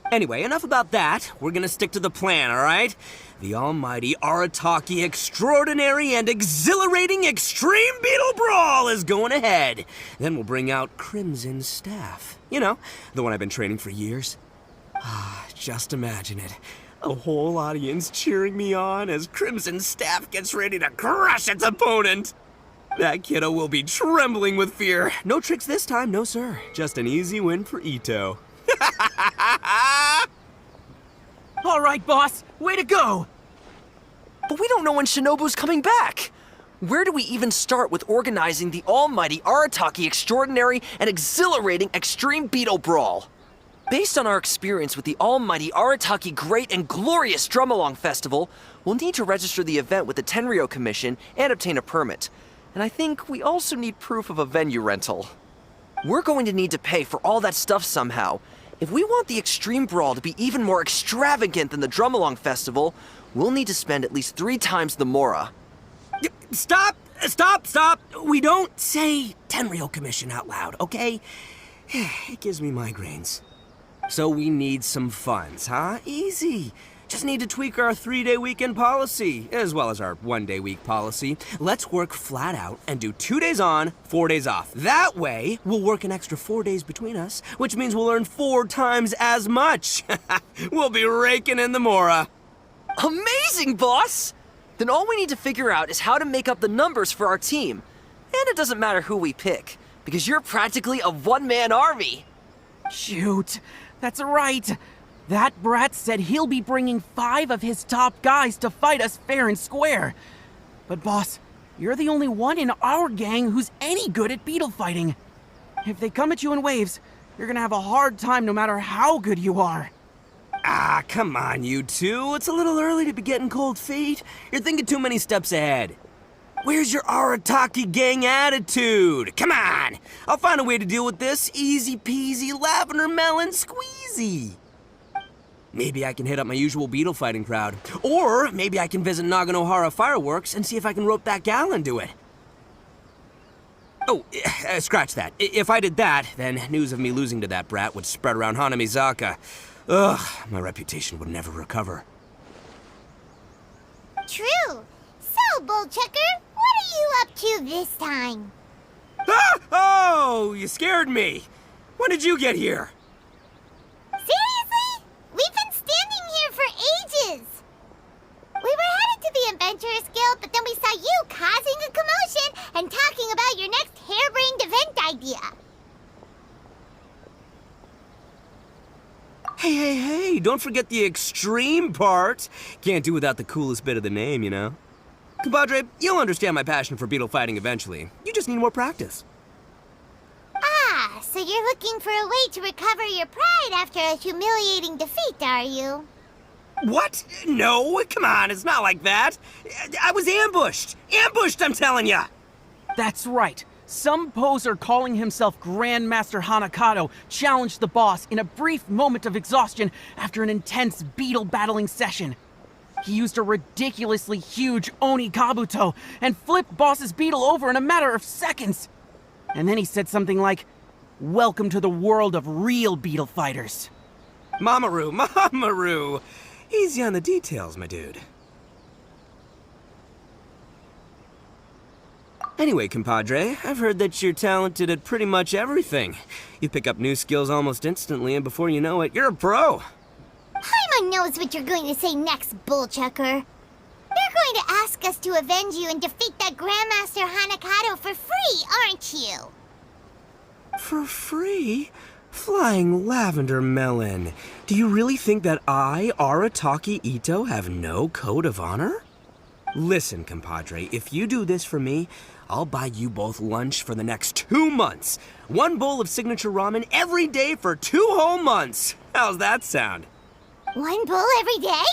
Anyway, enough about that. We're gonna stick to the plan, alright? The almighty Arataki extraordinary and exhilarating Extreme Beetle Brawl is going ahead. Then we'll bring out Crimson Staff. You know, the one I've been training for years. Just imagine it. A whole audience cheering me on as Crimson Staff gets ready to crush its opponent. That kiddo will be trembling with fear. No tricks this time, no sir. Just an easy win for Ito. All right, boss, way to go! But we don't know when Shinobu's coming back! Where do we even start with organizing the almighty Arataki extraordinary and exhilarating Extreme Beetle Brawl? Based on our experience with the almighty Arataki Great and Glorious Drum-Along Festival, we'll need to register the event with the Tenryo Commission and obtain a permit. And I think we also need proof of a venue rental. We're going to need to pay for all that stuff somehow. If we want the Extreme Brawl to be even more extravagant than the Drum-Along Festival, we'll need to spend at least 3 times the Mora. Stop! We don't say Tenryo Commission out loud, okay? It gives me migraines. So we need some funds, huh? Easy. Just need to tweak our 3-day weekend policy, as well as our 1-day week policy. Let's work flat out and do 2 days on, 4 days off. That way, we'll work an extra 4 days between us, which means we'll earn 4 times as much. We'll be raking in the Mora. Amazing, boss! Then all we need to figure out is how to make up the numbers for our team. And it doesn't matter who we pick, because you're practically a one-man army. Shoot, that's right. That brat said he'll be bringing 5 of his top guys to fight us fair and square. But boss, you're the only one in our gang who's any good at beetle fighting. If they come at you in waves, you're gonna have a hard time no matter how good you are. Come on, you two. It's a little early to be getting cold feet. You're thinking too many steps ahead. Where's your Arataki gang attitude? Come on! I'll find a way to deal with this. Easy peasy, lavender melon squeezy. Maybe I can hit up my usual beetle fighting crowd. Or maybe I can visit Naganohara Fireworks and see if I can rope that gal into it. Oh, scratch that. If I did that, then news of me losing to that brat would spread around Hanamizaka. Ugh, my reputation would never recover. True. So, Bullchucker, what are you up to this time? Oh, you scared me. When did you get here? Seriously? We've been standing here for ages. We were headed to the Adventurers Guild, but then we saw you causing a commotion and talking about your next harebrained event idea. Hey, don't forget the extreme part. Can't do without the coolest bit of the name, you know? Compadre, you'll understand my passion for beetle fighting eventually. You just need more practice. So you're looking for a way to recover your pride after a humiliating defeat, are you? What? No, come on, it's not like that. I was ambushed. Ambushed, I'm telling ya! That's right. Some poser calling himself Grandmaster Hanakato challenged the boss in a brief moment of exhaustion after an intense beetle battling session. He used a ridiculously huge Oni Kabuto and flipped boss's beetle over in a matter of seconds. And then he said something like, "Welcome to the world of real beetle fighters." Mamaru! Easy on the details, my dude. Anyway, compadre, I've heard that you're talented at pretty much everything. You pick up new skills almost instantly, and before you know it, you're a pro. Paimon knows what you're going to say next, Bullchucker. You're going to ask us to avenge you and defeat that Grandmaster Hanakato for free, aren't you? For free? Flying lavender melon. Do you really think that I, Arataki Ito, have no code of honor? Listen, compadre, if you do this for me, I'll buy you both lunch for the next 2 months. 1 bowl of signature ramen every day for 2 whole months. How's that sound? 1 bowl every day?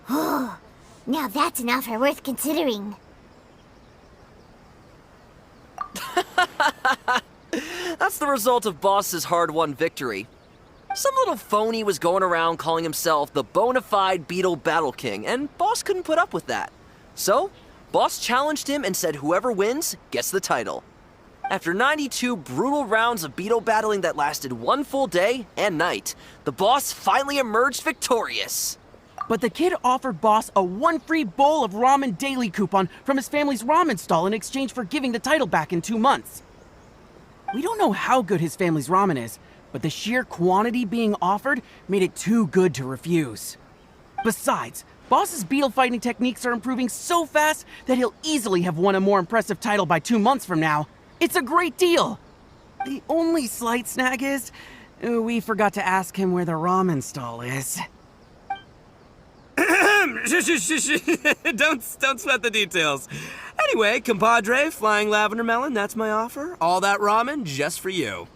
Oh, now that's an offer worth considering. That's the result of Boss's hard-won victory. Some little phony was going around calling himself the bona fide Beetle Battle King, and Boss couldn't put up with that. So, Boss challenged him and said whoever wins gets the title. After 92 brutal rounds of beetle battling that lasted one full day and night, the Boss finally emerged victorious. But the kid offered Boss a 1 free bowl of ramen daily coupon from his family's ramen stall in exchange for giving the title back in 2 months. We don't know how good his family's ramen is, but the sheer quantity being offered made it too good to refuse. Besides, Boss's beetle fighting techniques are improving so fast that he'll easily have won a more impressive title by 2 months from now. It's a great deal! The only slight snag is, we forgot to ask him where the ramen stall is. Don't sweat the details. Anyway, compadre, flying lavender melon, that's my offer. All that ramen just for you.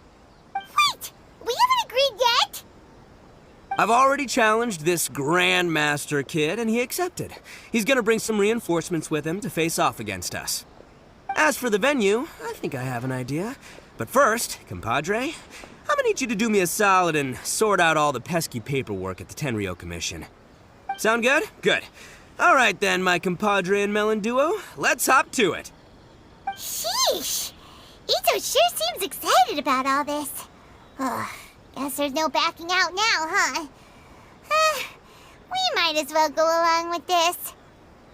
Wait! We haven't agreed yet? I've already challenged this Grandmaster kid, and he accepted. He's gonna bring some reinforcements with him to face off against us. As for the venue, I think I have an idea. But first, compadre, I'm gonna need you to do me a solid and sort out all the pesky paperwork at the Tenryo Commission. Sound good? Good. All right then, my compadre and melon duo, let's hop to it. Sheesh! Ito sure seems excited about all this. Ugh, guess there's no backing out now, huh? We might as well go along with this.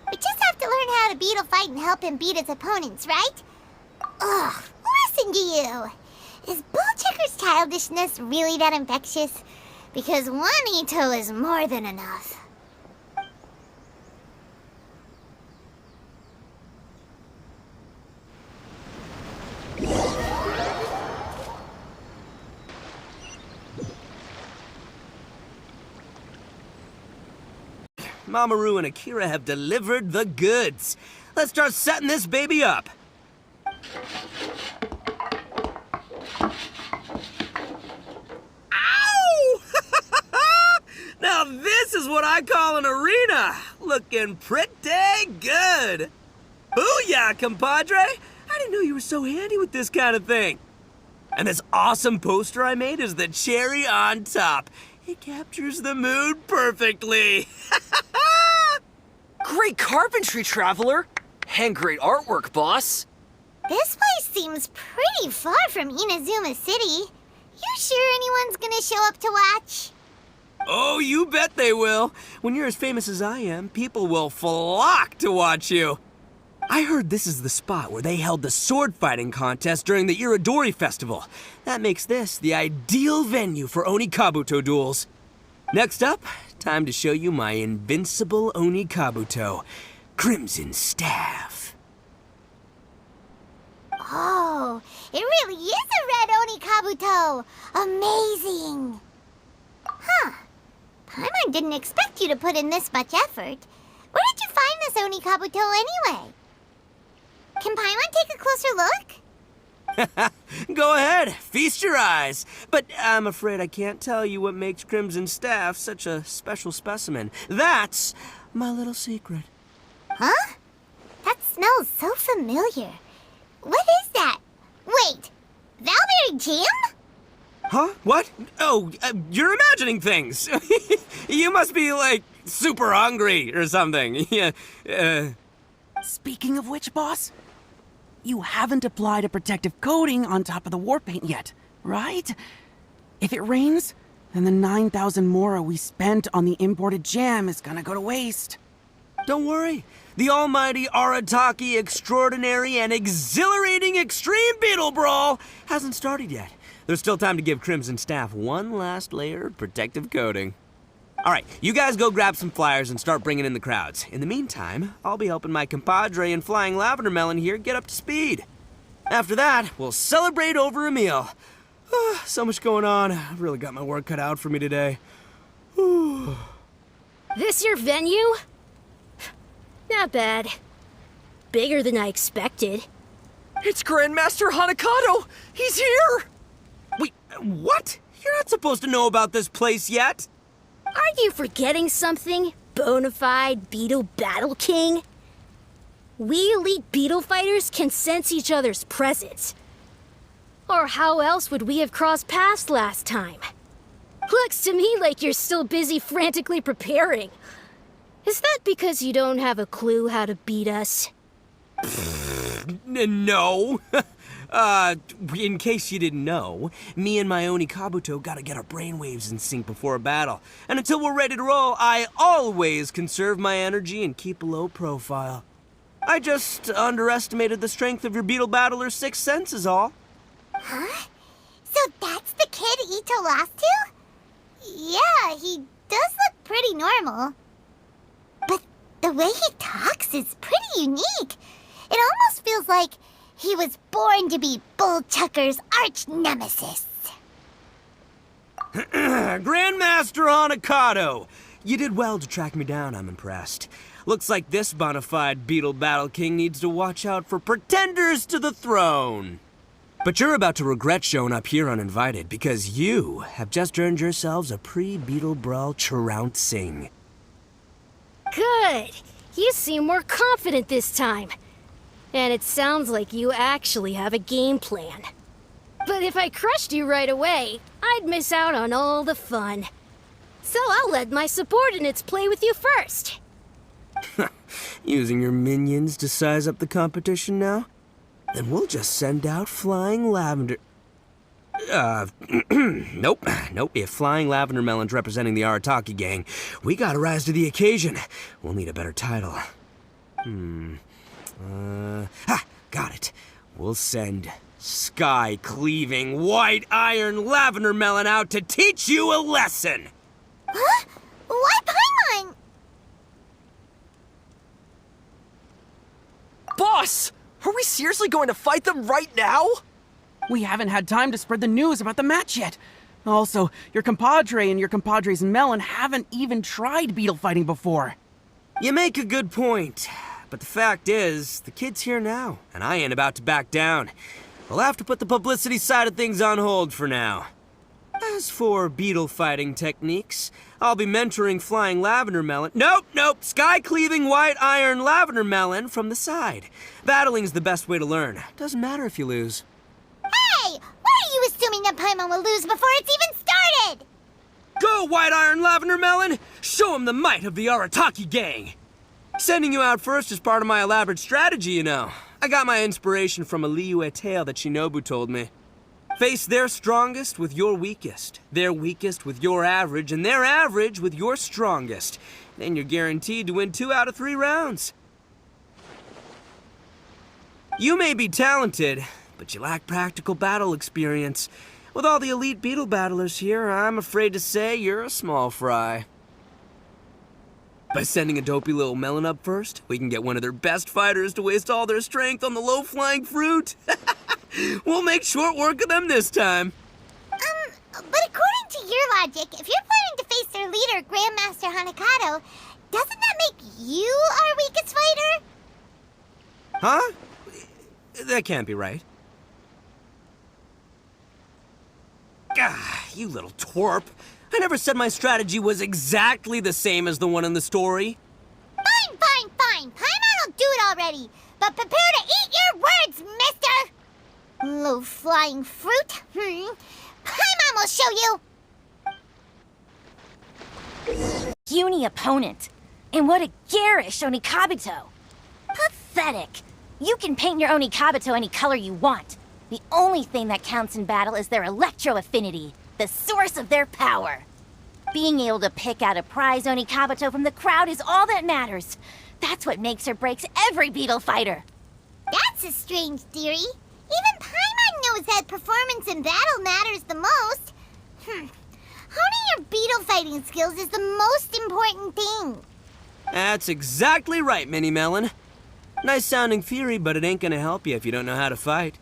We just have to learn how to beetle fight and help him beat his opponents, right? Ugh, listen to you. Is Bullchecker's childishness really that infectious? Because one Ito is more than enough. Mamoru and Akira have delivered the goods. Let's start setting this baby up. Ow! Now this is what I call an arena. Looking pretty good. Booyah, compadre! I didn't know you were so handy with this kind of thing. And this awesome poster I made is the cherry on top. It captures the mood perfectly. Great carpentry, Traveler! And great artwork, Boss. This place seems pretty far from Inazuma City. You sure anyone's gonna show up to watch? Oh, you bet they will. When you're as famous as I am, people will flock to watch you. I heard this is the spot where they held the sword fighting contest during the Iridori Festival. That makes this the ideal venue for Onikabuto duels. Next up, time to show you my invincible Onikabuto, Crimson Staff. Oh, it really is a red Onikabuto! Amazing! Huh. Paimon didn't expect you to put in this much effort. Where did you find this Onikabuto anyway? Can Paimon take a closer look? Go ahead, feast your eyes. But I'm afraid I can't tell you what makes Crimson Staff such a special specimen. That's my little secret. Huh? That smells so familiar. What is that? Wait, Valberry Jam? Huh? What? Oh, you're imagining things. You must be, like, super hungry or something. Yeah. Speaking of which, boss, you haven't applied a protective coating on top of the war paint yet, right? If it rains, then the 9,000 mora we spent on the imported jam is gonna go to waste. Don't worry. The almighty Arataki extraordinary and exhilarating extreme beetle brawl hasn't started yet. There's still time to give Crimson Staff one last layer of protective coating. All right, you guys go grab some flyers and start bringing in the crowds. In the meantime, I'll be helping my compadre and Flying Lavender Melon here get up to speed. After that, we'll celebrate over a meal. So much going on. I've really got my work cut out for me today. This your venue? Not bad. Bigger than I expected. It's Grandmaster Hanakato! He's here! Wait, what? You're not supposed to know about this place yet. Are you forgetting something, bonafide Beetle Battle King? We elite beetle fighters can sense each other's presence. Or how else would we have crossed paths last time? Looks to me like you're still busy frantically preparing. Is that because you don't have a clue how to beat us? No. In case you didn't know, me and my Oni Kabuto gotta get our brainwaves in sync before a battle. And until we're ready to roll, I always conserve my energy and keep a low profile. I just underestimated the strength of your beetle battler's sixth sense is all. Huh? So that's the kid Ito lost to? Yeah, he does look pretty normal. But the way he talks is pretty unique. It almost feels like he was born to be Bullchucker's arch nemesis. Grandmaster Hanakato! You did well to track me down, I'm impressed. Looks like this bona fide Beetle Battle King needs to watch out for pretenders to the throne. But you're about to regret showing up here uninvited because you have just earned yourselves a pre-Beetle Brawl trouncing. Good. You seem more confident this time. And it sounds like you actually have a game plan. But if I crushed you right away, I'd miss out on all the fun. So I'll let my subordinates play with you first. Using your minions to size up the competition now? Then we'll just send out Flying Lavender... Nope. If Flying Lavender Melon's representing the Arataki gang, we gotta rise to the occasion. We'll need a better title. Got it. We'll send Sky-Cleaving White Iron Lavender Melon out to teach you a lesson! Huh? Why Paimon? Boss! Are we seriously going to fight them right now? We haven't had time to spread the news about the match yet. Also, your compadre and your compadre's Melon haven't even tried beetle fighting before. You make a good point. But the fact is, the kid's here now, and I ain't about to back down. We'll have to put the publicity side of things on hold for now. As for beetle fighting techniques, I'll be mentoring Flying Lavender Melon. Nope, Sky-Cleaving White Iron Lavender Melon from the side. Battling's the best way to learn. Doesn't matter if you lose. Hey! Why are you assuming that Paimon will lose before it's even started? Go, White Iron Lavender Melon! Show him the might of the Arataki gang! Sending you out first is part of my elaborate strategy, you know. I got my inspiration from a Liyue tale that Shinobu told me. Face their strongest with your weakest, their weakest with your average, and their average with your strongest. Then you're guaranteed to win 2 out of 3 rounds. You may be talented, but you lack practical battle experience. With all the elite beetle battlers here, I'm afraid to say you're a small fry. By sending a dopey little melon up first, we can get one of their best fighters to waste all their strength on the low-flying fruit. We'll make short work of them this time. But according to your logic, if you're planning to face their leader, Grandmaster Hanakato, doesn't that make you our weakest fighter? Huh? That can't be right. You little twerp. I never said my strategy was exactly the same as the one in the story. Fine. Paimon will do it already. But prepare to eat your words, mister! Low-flying fruit? Paimon will show you! Puny opponent. And what a garish Onikabuto. Pathetic. You can paint your Onikabuto any color you want. The only thing that counts in battle is their electro affinity, the source of their power. Being able to pick out a prize Onikabuto from the crowd is all that matters. That's what makes or breaks every beetle fighter. That's a strange theory. Even Paimon knows that performance in battle matters the most. Honing your beetle fighting skills is the most important thing. That's exactly right, Mini Melon. Nice sounding theory, but it ain't gonna help you if you don't know how to fight.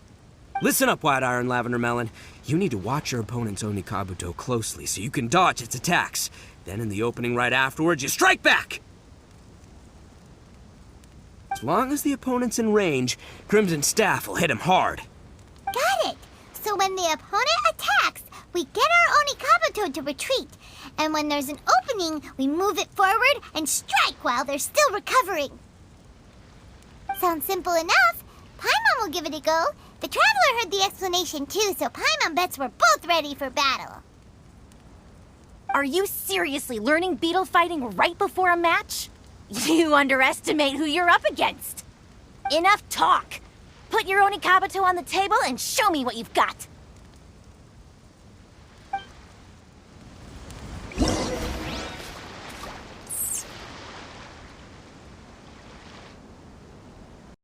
Listen up, White Iron Lavender Melon. You need to watch your opponent's Onikabuto closely so you can dodge its attacks. Then in the opening right afterwards, you strike back! As long as the opponent's in range, Crimson Staff will hit him hard. Got it! So when the opponent attacks, we get our Onikabuto to retreat. And when there's an opening, we move it forward and strike while they're still recovering. Sounds simple enough, Paimon will give it a go. The Traveler heard the explanation too, so Paimon bets we're both ready for battle. Are you seriously learning beetle fighting right before a match? You underestimate who you're up against. Enough talk. Put your Onikabuto on the table and show me what you've got.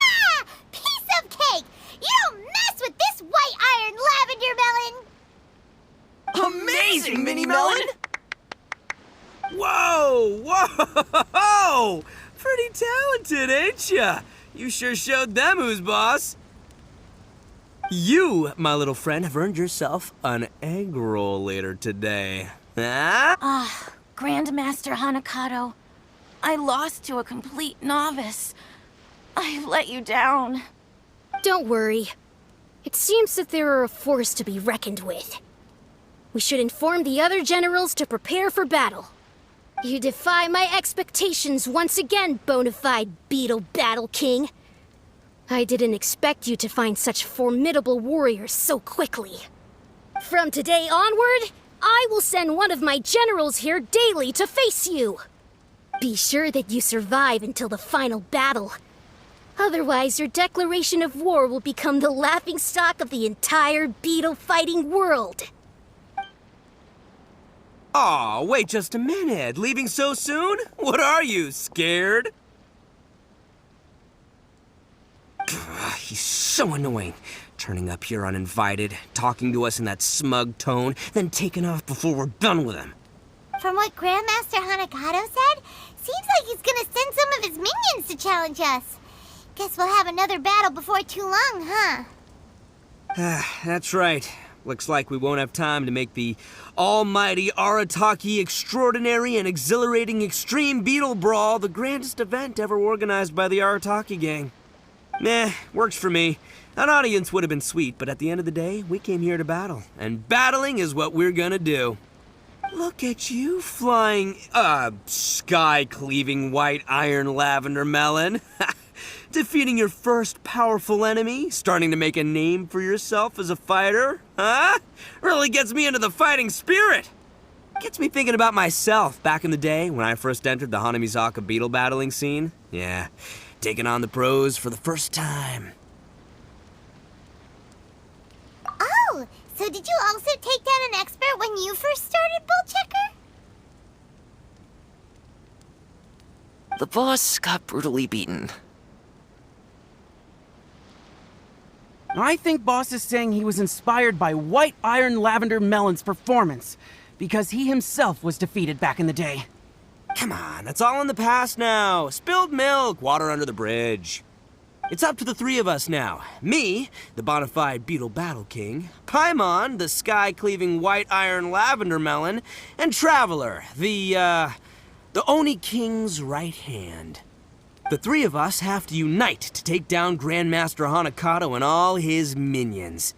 Ah! Piece of cake! You don't mess with this white iron lavender melon! Amazing, Mini Melon! Whoa! Whoa! Pretty talented, ain't ya? You sure showed them who's boss. You, my little friend, have earned yourself an egg roll later today. Huh? Grandmaster Hanakato, I lost to a complete novice. I've let you down. Don't worry. It seems that there are a force to be reckoned with. We should inform the other generals to prepare for battle. You defy my expectations once again, bona fide Beetle Battle King. I didn't expect you to find such formidable warriors so quickly. From today onward, I will send one of my generals here daily to face you. Be sure that you survive until the final battle. Otherwise, your declaration of war will become the laughingstock of the entire beetle fighting world. Aw, wait just a minute. Leaving so soon? What are you, scared? He's so annoying. Turning up here uninvited, talking to us in that smug tone, then taking off before we're done with him. From what Grandmaster Hanakato said, seems like he's gonna send some of his minions to challenge us. Guess we'll have another battle before too long, huh? That's right. Looks like we won't have time to make the almighty Arataki extraordinary and exhilarating Extreme Beetle Brawl the grandest event ever organized by the Arataki gang. Nah, works for me. An audience would have been sweet, but at the end of the day, we came here to battle. And battling is what we're gonna do. Look at you flying, sky-cleaving white iron lavender melon. Defeating your first powerful enemy, starting to make a name for yourself as a fighter, huh? Really gets me into the fighting spirit. Gets me thinking about myself back in the day when I first entered the Hanamizaka beetle battling scene. Yeah, taking on the pros for the first time. Oh, so did you also take down an expert when you first started, Bullchecker? The boss got brutally beaten. I think Boss is saying he was inspired by White Iron Lavender Melon's performance, because he himself was defeated back in the day. Come on, that's all in the past now. Spilled milk, water under the bridge. It's up to the three of us now. Me, the bona fide Beetle Battle King, Paimon, the sky-cleaving White Iron Lavender Melon, and Traveler, the Oni King's right hand. The three of us have to unite to take down Grandmaster Hanakato and all his minions.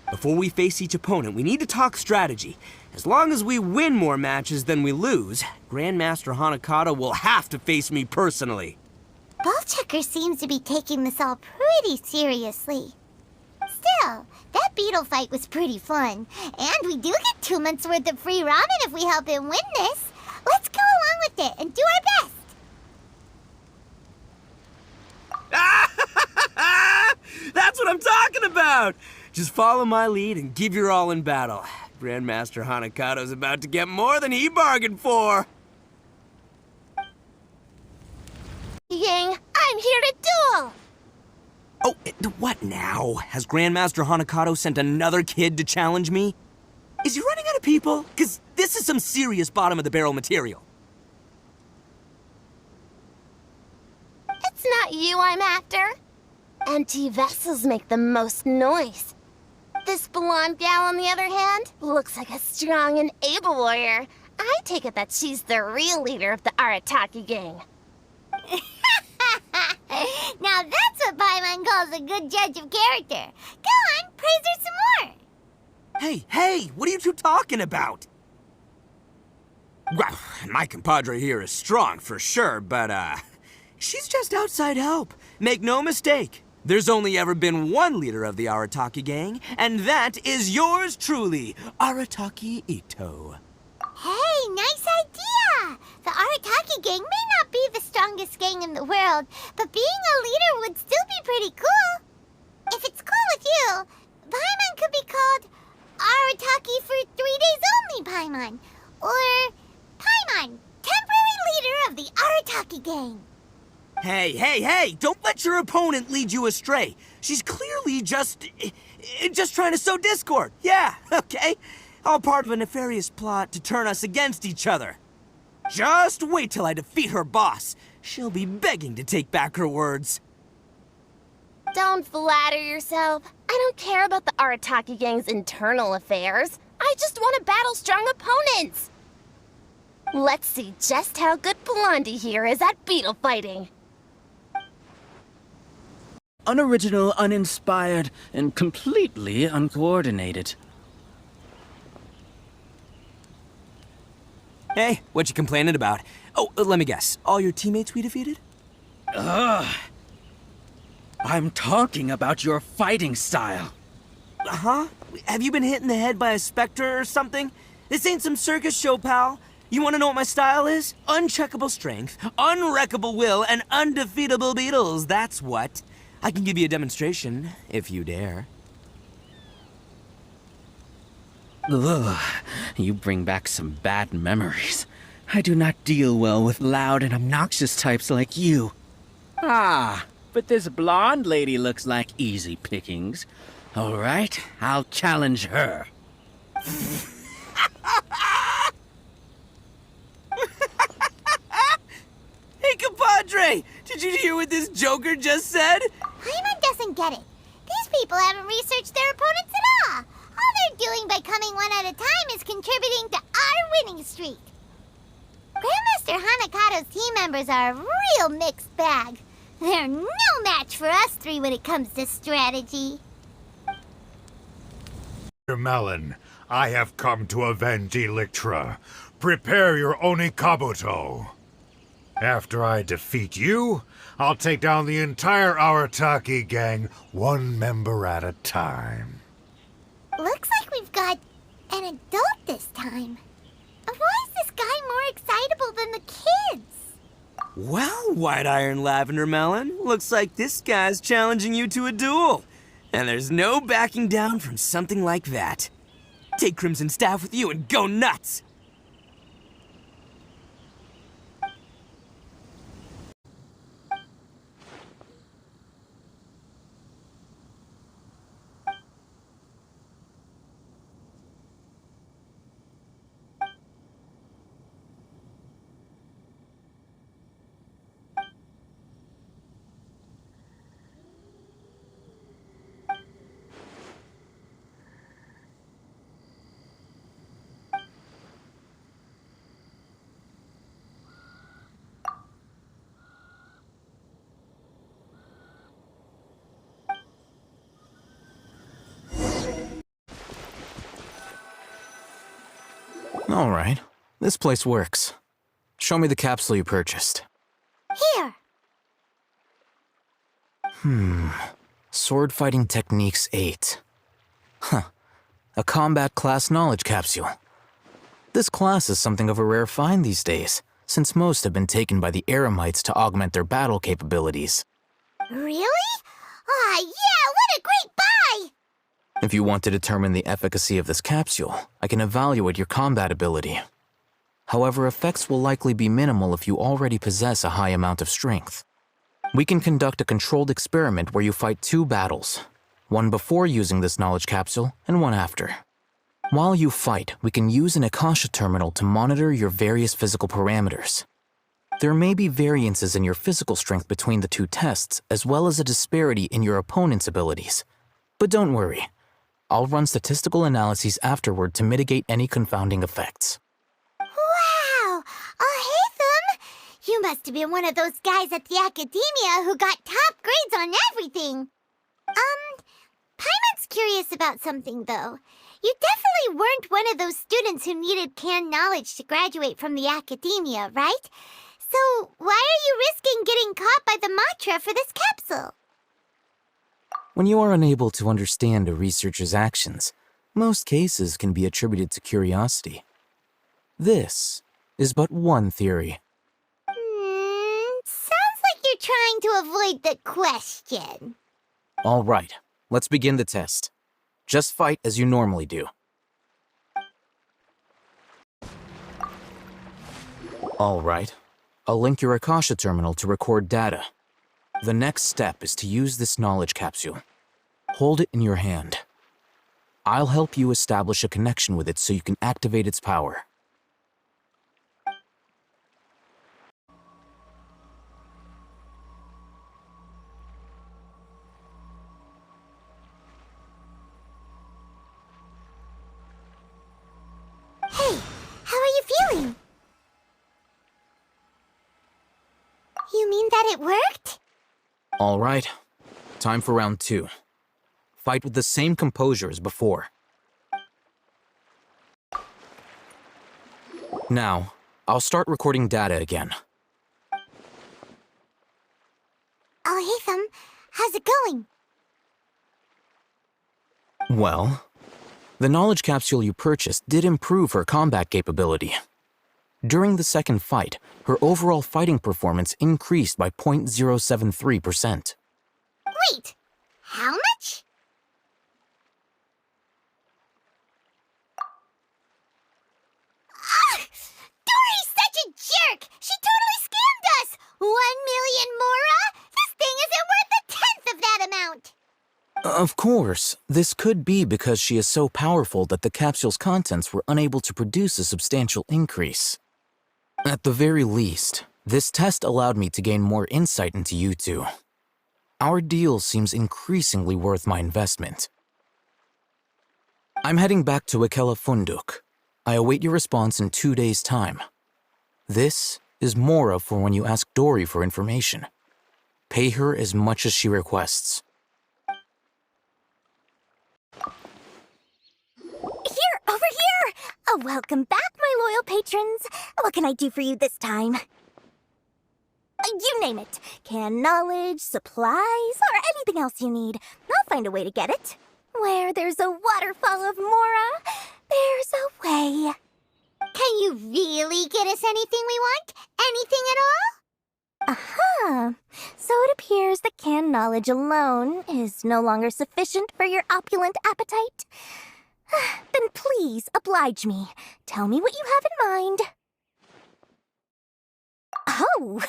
Before we face each opponent, we need to talk strategy. As long as we win more matches than we lose, Grandmaster Hanakato will have to face me personally. Bullchecker seems to be taking this all pretty seriously. Still, that beetle fight was pretty fun. And we do get 2 months worth of free ramen if we help him win this. Let's go along with it and do our best. That's what I'm talking about! Just follow my lead and give your all in battle. Grandmaster Hanakato's about to get more than he bargained for! Yang, I'm here to duel! Oh, what now? Has Grandmaster Hanakato sent another kid to challenge me? Is he running out of people? 'Cause this is some serious bottom-of-the-barrel material. It's not you I'm after. Empty vessels make the most noise. This blonde gal, on the other hand, looks like a strong and able warrior. I take it that she's the real leader of the Arataki gang. Now that's what Paimon calls a good judge of character. Go on, praise her some more. Hey, what are you two talking about? Well, my compadre here is strong for sure, but, she's just outside help. Make no mistake. There's only ever been one leader of the Arataki gang, and that is yours truly, Arataki Ito. Hey, nice idea! The Arataki gang may not be the strongest gang in the world, but being a leader would still be pretty cool. If it's cool with you, Paimon could be called Arataki for 3 days only Paimon, or Paimon, temporary leader of the Arataki gang. Hey, don't let your opponent lead you astray. She's clearly just trying to sow discord. Yeah, okay? All part of a nefarious plot to turn us against each other. Just wait till I defeat her boss. She'll be begging to take back her words. Don't flatter yourself. I don't care about the Arataki gang's internal affairs. I just want to battle strong opponents. Let's see just how good Blondie here is at beetle fighting. Unoriginal, uninspired, and completely uncoordinated. Hey, what you complaining about? Oh, let me guess. All your teammates we defeated? Ugh. I'm talking about your fighting style. Huh? Have you been hit in the head by a specter or something? This ain't some circus show, pal. You want to know what my style is? Uncheckable strength, unwreckable will, and undefeatable beetles, that's what. I can give you a demonstration, if you dare. Ugh, you bring back some bad memories. I do not deal well with loud and obnoxious types like you. Ah, but this blonde lady looks like easy pickings. All right, I'll challenge her. Hey, compadre! Did you hear what this joker just said? Paimon doesn't get it. These people haven't researched their opponents at all. All they're doing by coming one at a time is contributing to our winning streak. Grandmaster Hanakado's team members are a real mixed bag. They're no match for us three when it comes to strategy. Mr. Melon, I have come to avenge Electra. Prepare your Onikabuto. After I defeat you, I'll take down the entire Arataki gang, one member at a time. Looks like we've got an adult this time. Why is this guy more excitable than the kids? Well, White Iron Lavender Melon, looks like this guy's challenging you to a duel. And there's no backing down from something like that. Take Crimson Staff with you and go nuts! All right, this place works. Show me the capsule you purchased. Here. Sword Fighting Techniques 8. Huh. A combat class knowledge capsule. This class is something of a rare find these days, since most have been taken by the Eremites to augment their battle capabilities. Really? Aw, yeah, what a great buy! If you want to determine the efficacy of this capsule, I can evaluate your combat ability. However, effects will likely be minimal if you already possess a high amount of strength. We can conduct a controlled experiment where you fight 2 battles, one before using this knowledge capsule and one after. While you fight, we can use an Akasha terminal to monitor your various physical parameters. There may be variances in your physical strength between the 2 tests, as well as a disparity in your opponent's abilities. But don't worry. I'll run statistical analyses afterward to mitigate any confounding effects. Wow! Haytham! You must have been one of those guys at the academia who got top grades on everything. Paimon's curious about something, though. You definitely weren't one of those students who needed canned knowledge to graduate from the academia, right? So why are you risking getting caught by the Matra for this capsule? When you are unable to understand a researcher's actions, most cases can be attributed to curiosity. This is but one theory. Sounds like you're trying to avoid the question. All right, let's begin the test. Just fight as you normally do. All right, I'll link your Akasha terminal to record data. The next step is to use this knowledge capsule. Hold it in your hand. I'll help you establish a connection with it so you can activate its power. Hey, how are you feeling? You mean that it worked? All right, time for round 2. Fight with the same composure as before. Now, I'll start recording data again. Oh, Hatham, how's it going? Well, the knowledge capsule you purchased did improve her combat capability. During the second fight, her overall fighting performance increased by 0.073%. Wait, how much? Dory's such a jerk! She totally scammed us! 1 million mora? This thing isn't worth a tenth of that amount! Of course, this could be because she is so powerful that the capsule's contents were unable to produce a substantial increase. At the very least, this test allowed me to gain more insight into you two. Our deal seems increasingly worth my investment. I'm heading back to Akela Funduk. I await your response in 2 days' time. This is Mora for when you ask Dory for information. Pay her as much as she requests. Here, over here! Oh, welcome back, my loyal patrons. What can I do for you this time? You name it. Canned knowledge, supplies, or anything else you need. I'll find a way to get it. Where there's a waterfall of Mora, there's a way. Can you really get us anything we want? Anything at all? Aha! So it appears that canned knowledge alone is no longer sufficient for your opulent appetite. Then please oblige me. Tell me what you have in mind. Oh!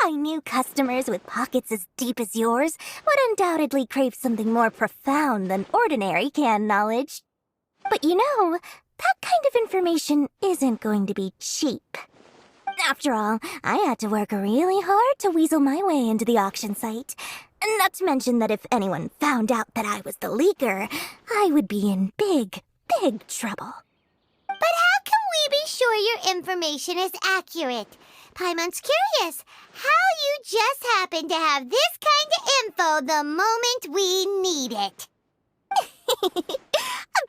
I knew customers with pockets as deep as yours would undoubtedly crave something more profound than ordinary canned knowledge. But you know, that kind of information isn't going to be cheap. After all, I had to work really hard to weasel my way into the auction site. Not to mention that if anyone found out that I was the leaker, I would be in big, big trouble. But how can we be sure your information is accurate? Paimon's curious how you just happen to have this kind of info the moment we need it.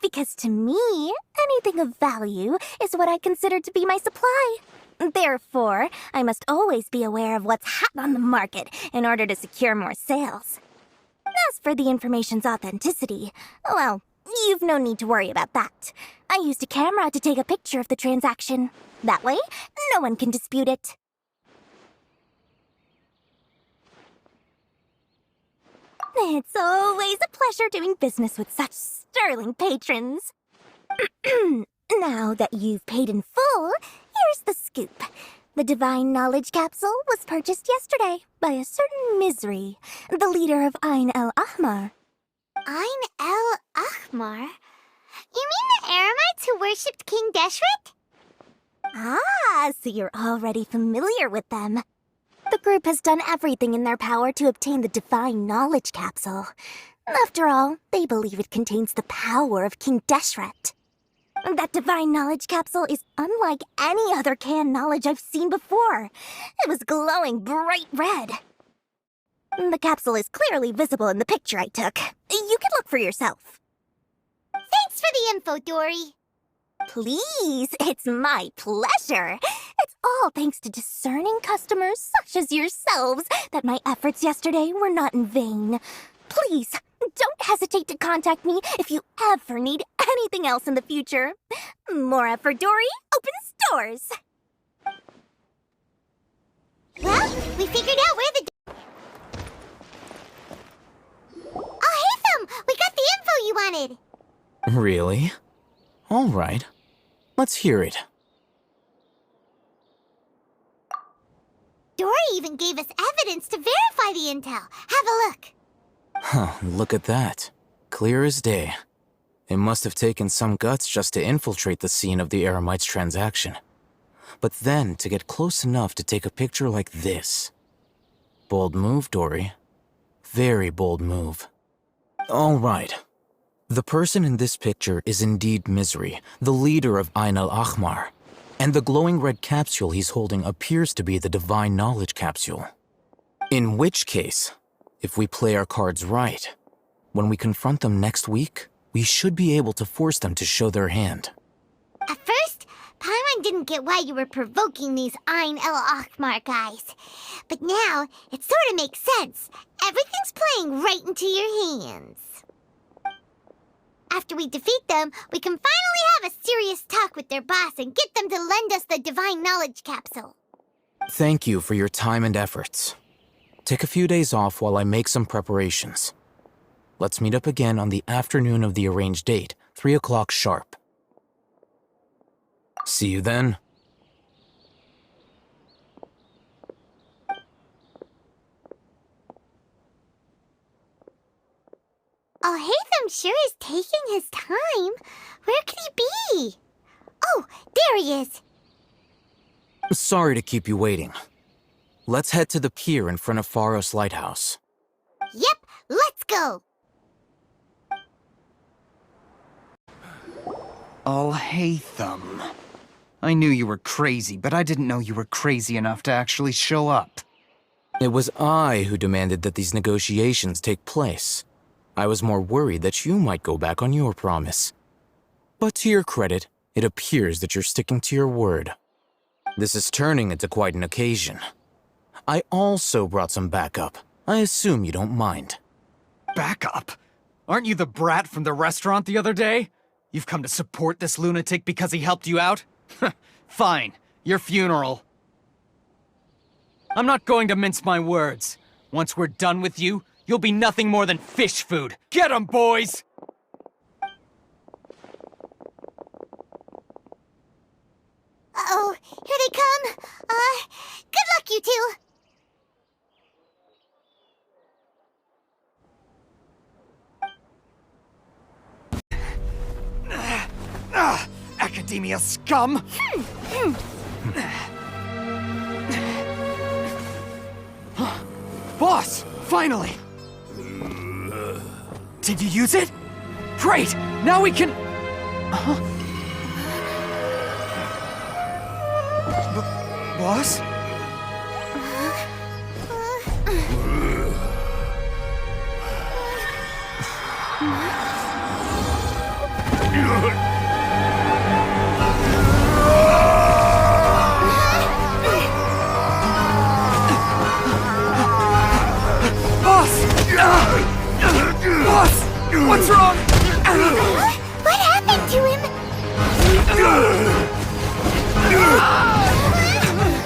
Because to me, anything of value is what I consider to be my supply. Therefore, I must always be aware of what's hot on the market in order to secure more sales. As for the information's authenticity, well, you've no need to worry about that. I used a camera to take a picture of the transaction. That way, no one can dispute it. It's always a pleasure doing business with such sterling patrons. Now that you've paid in full, here's the scoop. The Divine Knowledge Capsule was purchased yesterday by a certain Misery, the leader of Ain El Ahmar. Ain El Ahmar? You mean the Aramites who worshipped King Deshret? Ah, so you're already familiar with them. The group has done everything in their power to obtain the Divine Knowledge Capsule. After all, they believe it contains the power of King Deshret. That Divine Knowledge Capsule is unlike any other canned knowledge I've seen before. It was glowing bright red. The capsule is clearly visible in the picture I took. You can look for yourself. Thanks for the info, Dory. Please, it's my pleasure. It's all thanks to discerning customers such as yourselves that my efforts yesterday were not in vain. Please, don't hesitate to contact me if you ever need anything else in the future. Mora for Dory opens doors. Well, we figured out where the... Oh, Haytham! We got the info you wanted! Really? All right. Let's hear it. Dory even gave us evidence to verify the intel. Have a look. Huh, look at that. Clear as day. It must have taken some guts just to infiltrate the scene of the Eremites transaction. But then to get close enough to take a picture like this. Bold move, Dory. Very bold move. All right. The person in this picture is indeed Misery, the leader of Ain al-Ahmar. And the glowing red capsule he's holding appears to be the Divine Knowledge Capsule. In which case, if we play our cards right, when we confront them next week, we should be able to force them to show their hand. At first, Paimon didn't get why you were provoking these Ain el-Ahmar guys. But now, it sort of makes sense. Everything's playing right into your hands. After we defeat them, we can finally have a serious talk with their boss and get them to lend us the Divine Knowledge Capsule. Thank you for your time and efforts. Take a few days off while I make some preparations. Let's meet up again on the afternoon of the arranged date, 3 o'clock sharp. See you then. Oh, Haytham sure is taking his time. Where could he be? Oh, there he is. Sorry to keep you waiting. Let's head to the pier in front of Pharos Lighthouse. Yep, let's go. Oh, Haytham. I knew you were crazy, but I didn't know you were crazy enough to actually show up. It was I who demanded that these negotiations take place. I was more worried that you might go back on your promise. But to your credit, it appears that you're sticking to your word. This is turning into quite an occasion. I also brought some backup. I assume you don't mind. Backup? Aren't you the brat from the restaurant the other day? You've come to support this lunatic because he helped you out? Fine, your funeral. I'm not going to mince my words. Once we're done with you, you'll be nothing more than fish food. Get 'em, boys! Uh-oh, here they come. Good luck, you two. Academia scum! Boss! Finally! Did you use it? Great! Now we can... Boss? Boss! What's wrong? What happened to him?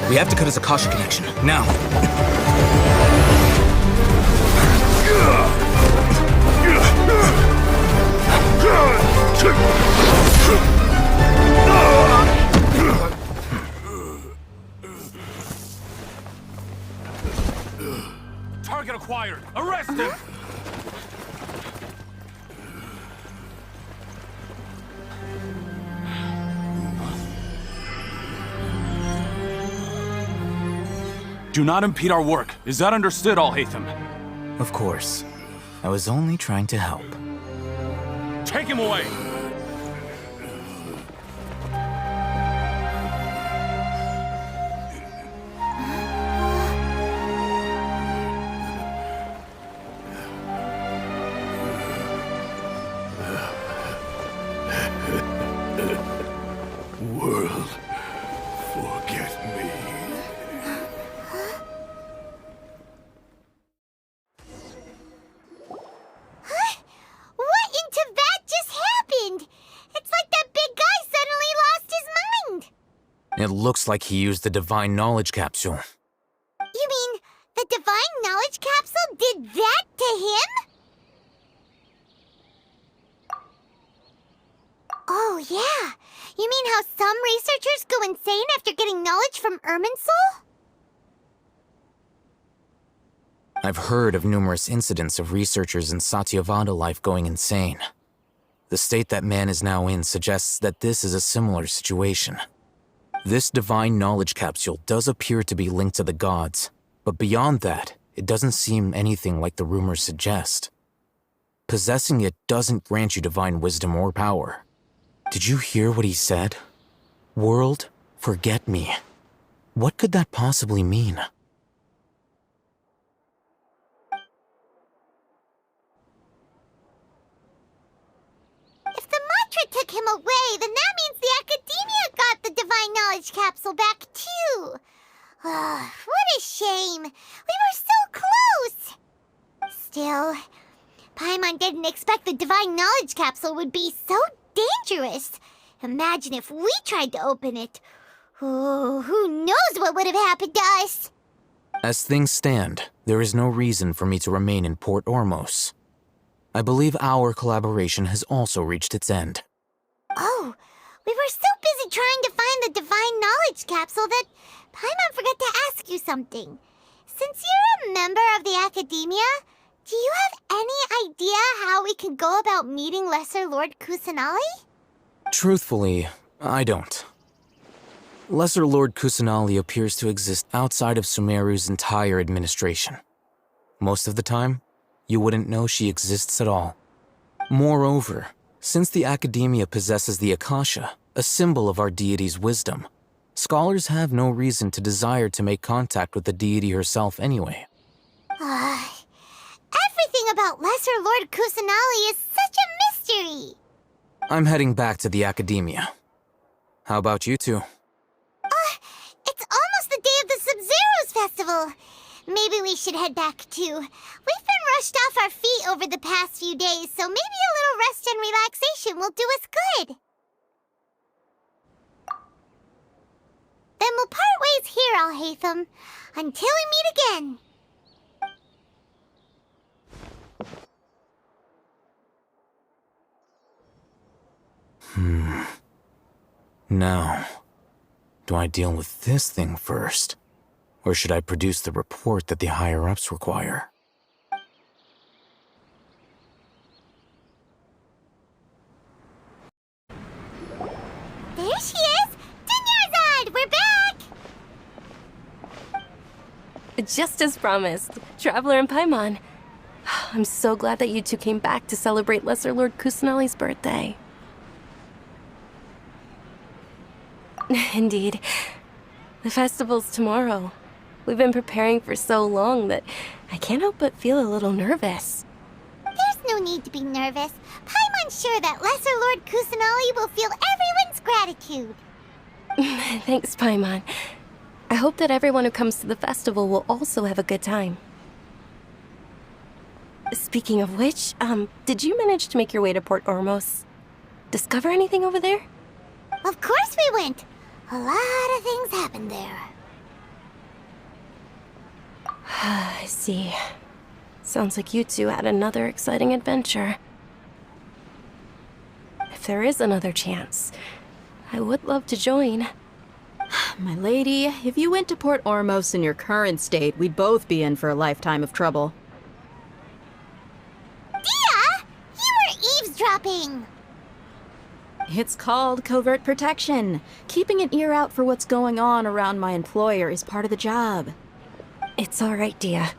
We have to cut his Akasha connection, now. Target acquired! Arrest him! Do not impede our work. Is that understood, Al-Haytham? Of course. I was only trying to help. Take him away! World, forget me. It looks like he used the Divine Knowledge Capsule. You mean the Divine Knowledge Capsule did that to him? Oh, yeah. You mean how some researchers go insane after getting knowledge from Irminsul? I've heard of numerous incidents of researchers in Satyavada life going insane. The state that man is now in suggests that this is a similar situation. This Divine Knowledge Capsule does appear to be linked to the gods, but beyond that, it doesn't seem anything like the rumors suggest. Possessing it doesn't grant you divine wisdom or power. Did you hear what he said? World, forget me. What could that possibly mean? If the mantra took him away, then that means the Academia got the Divine Knowledge Capsule back too. What a shame. We were so close. Still, Paimon didn't expect the Divine Knowledge Capsule would be so dangerous. Imagine if we tried to open it. Oh, who knows what would have happened to us? As things stand, there is no reason for me to remain in Port Ormos. I believe our collaboration has also reached its end. Oh, we were so busy trying to find the Divine Knowledge Capsule that Paimon forgot to ask you something. Since you're a member of the Academia, do you have any idea how we can go about meeting Lesser Lord Kusanali? Truthfully, I don't. Lesser Lord Kusanali appears to exist outside of Sumeru's entire administration. Most of the time, you wouldn't know she exists at all. Moreover, since the Academia possesses the Akasha, a symbol of our deity's wisdom, scholars have no reason to desire to make contact with the deity herself anyway. Everything about Lesser Lord Kusanali is such a mystery! I'm heading back to the Academia. How about you two? It's almost the day of the Sub-Zero's festival. Maybe we should head back too. We've been rushed off our feet over the past few days, so maybe a little rest and relaxation will do us good. Then we'll part ways here, Alhaitham, until we meet again. Now, do I deal with this thing first? Or should I produce the report that the higher-ups require? There she is! Dunyarzad, we're back! Just as promised, Traveler and Paimon. I'm so glad that you two came back to celebrate Lesser Lord Kusanali's birthday. Indeed. The festival's tomorrow. We've been preparing for so long that I can't help but feel a little nervous. There's no need to be nervous. Paimon's sure that Lesser Lord Kusanali will feel everyone's gratitude. Thanks, Paimon. I hope that everyone who comes to the festival will also have a good time. Speaking of which, did you manage to make your way to Port Ormos? Discover anything over there? Of course we went. A lot of things happened there. I see. Sounds like you two had another exciting adventure. If there is another chance, I would love to join. My lady, if you went to Port Ormos in your current state, we'd both be in for a lifetime of trouble. Dia! You were eavesdropping! It's called covert protection. Keeping an ear out for what's going on around my employer is part of the job. It's all right, Dia.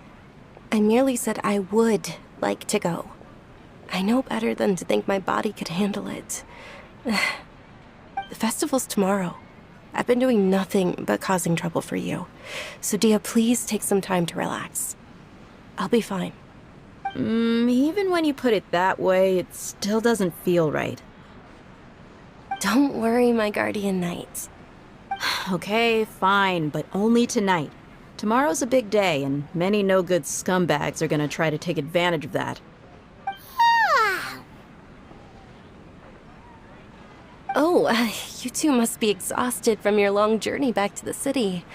I merely said I would like to go. I know better than to think my body could handle it. The festival's tomorrow. I've been doing nothing but causing trouble for you. So, Dia, please take some time to relax. I'll be fine. Even when you put it that way, it still doesn't feel right. Don't worry, my guardian knight. Okay, fine, but only tonight. Tomorrow's a big day, and many no-good scumbags are gonna try to take advantage of that. Oh, You two must be exhausted from your long journey back to the city.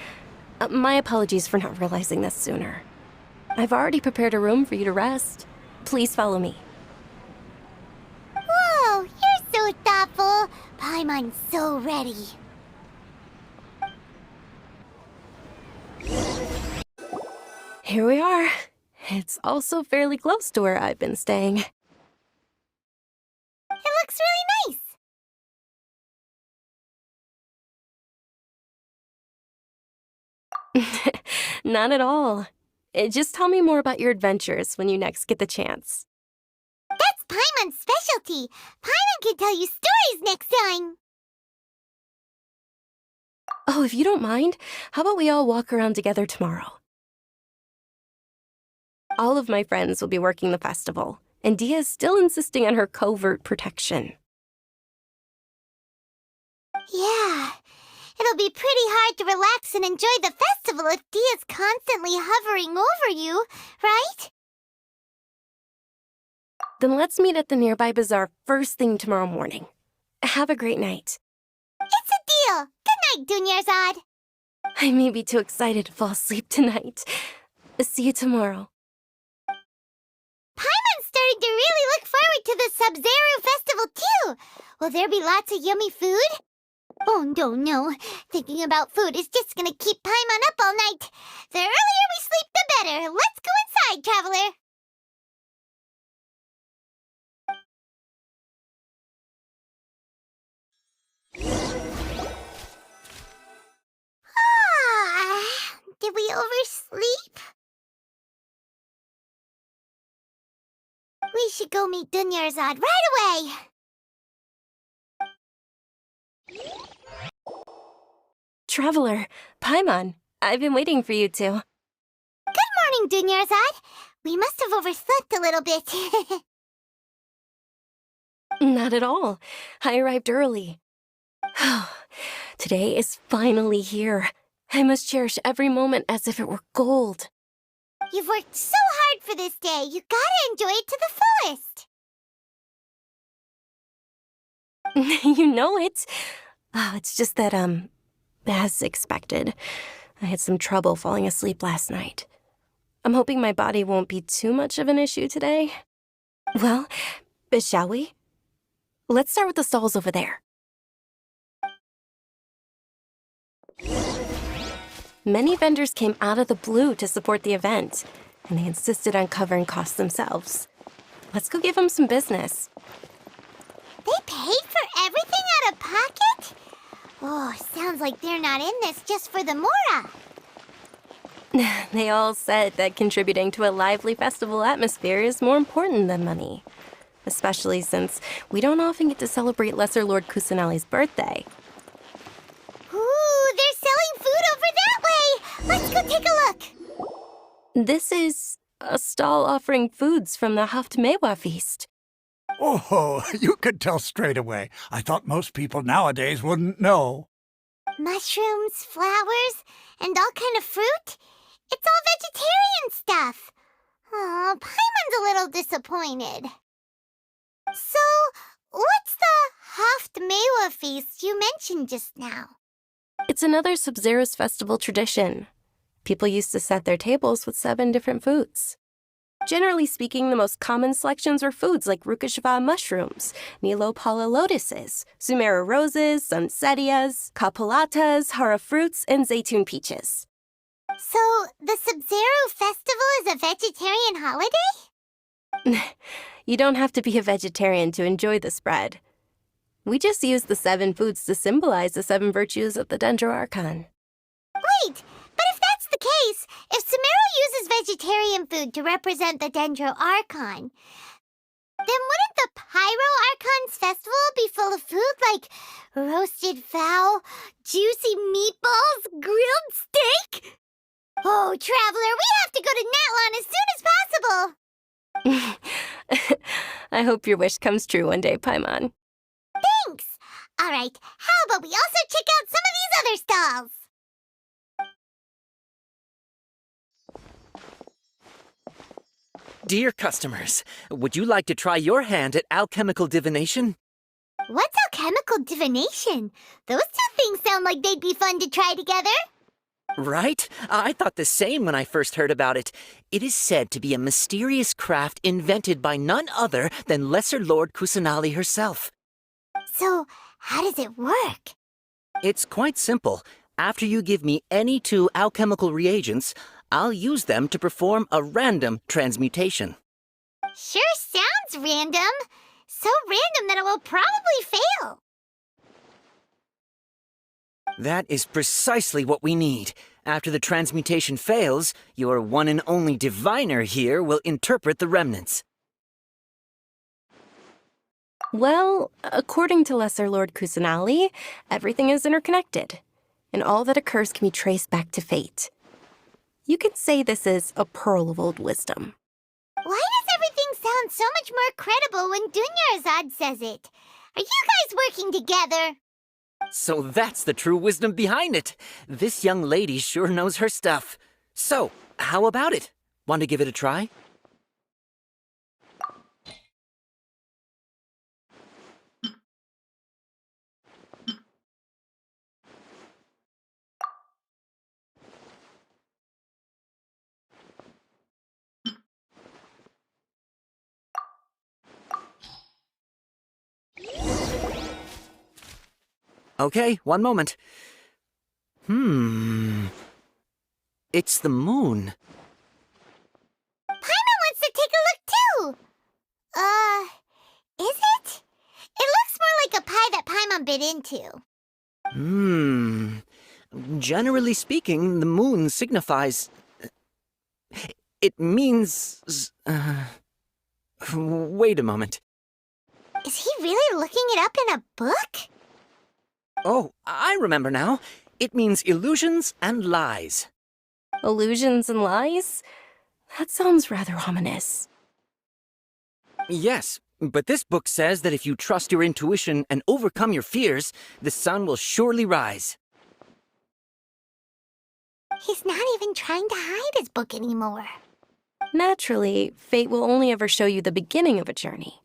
My apologies for not realizing this sooner. I've already prepared a room for you to rest. Please follow me. Whoa, you're so thoughtful. Paimon's so ready. Here we are. It's also fairly close to where I've been staying. It looks really nice. Not at all. Just tell me more about your adventures when you next get the chance. That's Paimon's specialty. Paimon can tell you stories next time. Oh, if you don't mind, how about we all walk around together tomorrow? All of my friends will be working the festival, and Dia's still insisting on her covert protection. Yeah, it'll be pretty hard to relax and enjoy the festival if Dia's constantly hovering over you, right? Then let's meet at the nearby bazaar first thing tomorrow morning. Have a great night. It's a deal. Good night, Dunyarzad. I may be too excited to fall asleep tonight. See you tomorrow. Paimon's starting to really look forward to the Sub-Zero festival too. Will there be lots of yummy food? Oh, no. Thinking about food is just gonna keep Paimon up all night. The earlier we sleep, the better. Let's go inside, traveler. Did we oversleep? We should go meet Dunyarzad right away. Traveler, Paimon, I've been waiting for you two. Good morning, Dunyarzad. We must have overslept a little bit. Not at all. I arrived early. Today is finally here. I must cherish every moment as if it were gold. You've worked so hard for this day. You gotta enjoy it to the fullest. You know it. Oh, it's just that, as expected, I had some trouble falling asleep last night. I'm hoping my body won't be too much of an issue today. Well, shall we? Let's start with the stalls over there. Many vendors came out of the blue to support the event, and they insisted on covering costs themselves. Let's go give them some business. They paid for everything out of pocket? Oh, sounds like they're not in this just for the Mora. They all said that contributing to a lively festival atmosphere is more important than money. Especially since we don't often get to celebrate Lesser Lord Kusanali's birthday. Ooh, they're selling food over that way! Let's go take a look! This is a stall offering foods from the Haftmewa feast. Oh, you could tell straight away. I thought most people nowadays wouldn't know. Mushrooms, flowers, and all kind of fruit? It's all vegetarian stuff. Oh, Paimon's a little disappointed. So, what's the Haftmewa feast you mentioned just now? It's another Sub-Zero's festival tradition. People used to set their tables with 7 different foods. Generally speaking, the most common selections were foods like Rukashva mushrooms, Nilopala lotuses, Sumera roses, Sunsetias, Kapulatas, Hara fruits, and Zaytun peaches. So, the Sub-Zero festival is a vegetarian holiday? You don't have to be a vegetarian to enjoy the spread. We just use the 7 foods to symbolize the 7 virtues of the Dendro Archon. Wait, but if that's the case, if Sumero uses vegetarian food to represent the Dendro Archon, then wouldn't the Pyro Archon's festival be full of food like roasted fowl, juicy meatballs, grilled steak? Oh, Traveler, we have to go to Natlan as soon as possible! I hope your wish comes true one day, Paimon. Thanks! Alright, how about we also check out some of these other stalls? Dear customers, would you like to try your hand at alchemical divination? What's alchemical divination. Those two things sound like they'd be fun to try together. Right? I thought the same when I first heard about it. It is said to be a mysterious craft invented by none other than Lesser Lord Kusanali herself. So, how does it work? It's quite simple. After you give me any 2 alchemical reagents, I'll use them to perform a random transmutation. Sure sounds random. So random that it will probably fail. That is precisely what we need. After the transmutation fails, your one and only diviner here will interpret the remnants. Well, according to Lesser Lord Kusanali, everything is interconnected, and all that occurs can be traced back to fate. You could say this is a pearl of old wisdom. Why does everything sound so much more credible when Dunyarzad says it? Are you guys working together? So that's the true wisdom behind it. This young lady sure knows her stuff. So, how about it? Want to give it a try? Okay, one moment. It's the moon. Paimon wants to take a look too! Is it? It looks more like a pie that Paimon bit into. Generally speaking, the moon signifies... It means... Wait a moment. Is he really looking it up in a book? Oh, I remember now. It means illusions and lies. Illusions and lies? That sounds rather ominous. Yes, but this book says that if you trust your intuition and overcome your fears, the sun will surely rise. He's not even trying to hide his book anymore. Naturally, fate will only ever show you the beginning of a journey.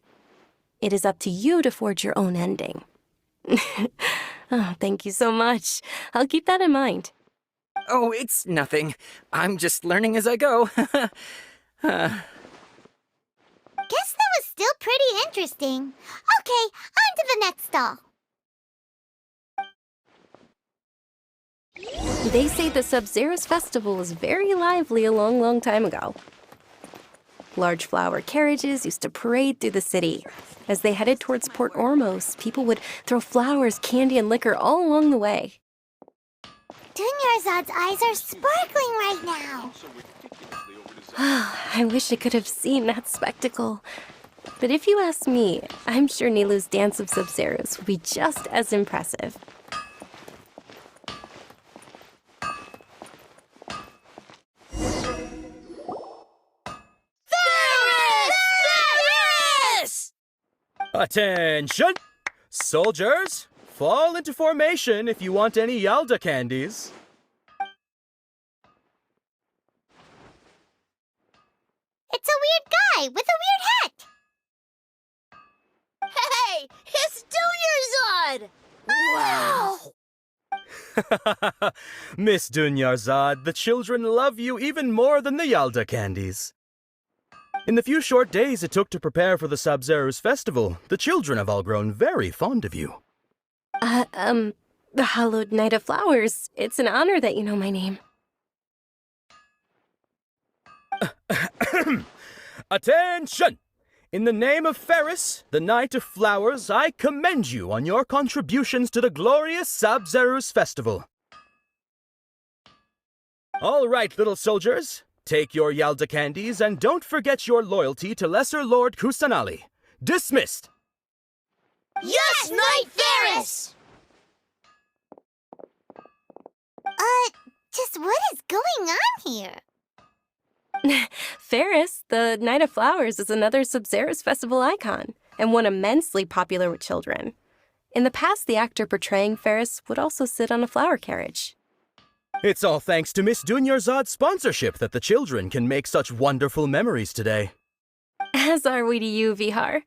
It is up to you to forge your own ending. Oh, thank you so much. I'll keep that in mind. Oh, it's nothing. I'm just learning as I go. Guess that was still pretty interesting. Okay, on to the next stall. They say the Sub-Zero's festival was very lively a long, long time ago. Large flower carriages used to parade through the city. As they headed towards Port Ormos, people would throw flowers, candy, and liquor all along the way. Dunyarzad's eyes are sparkling right now. I wish I could have seen that spectacle. But if you ask me, I'm sure Nilou's dance of Sub-Zeros would be just as impressive. Attention! Soldiers, fall into formation if you want any Yalda candies. It's a weird guy with a weird hat. Hey, it's Dunyarzad! Wow! Miss Dunyarzad, the children love you even more than the Yalda candies. In the few short days it took to prepare for the Sub-Zero's festival, the children have all grown very fond of you. The Hallowed Night of Flowers. It's an honor that you know my name. Attention! In the name of Ferris, the Knight of Flowers, I commend you on your contributions to the glorious Sub-Zero's festival. All right, little soldiers. Take your Yalda candies and don't forget your loyalty to Lesser Lord Kusanali. Dismissed! Yes, Knight Ferris! Just what is going on here? Ferris, the Night of Flowers, is another Sub-Zero's festival icon, and one immensely popular with children. In the past, the actor portraying Ferris would also sit on a flower carriage. It's all thanks to Miss Dunyarzad's sponsorship that the children can make such wonderful memories today. As are we to you, Vihar.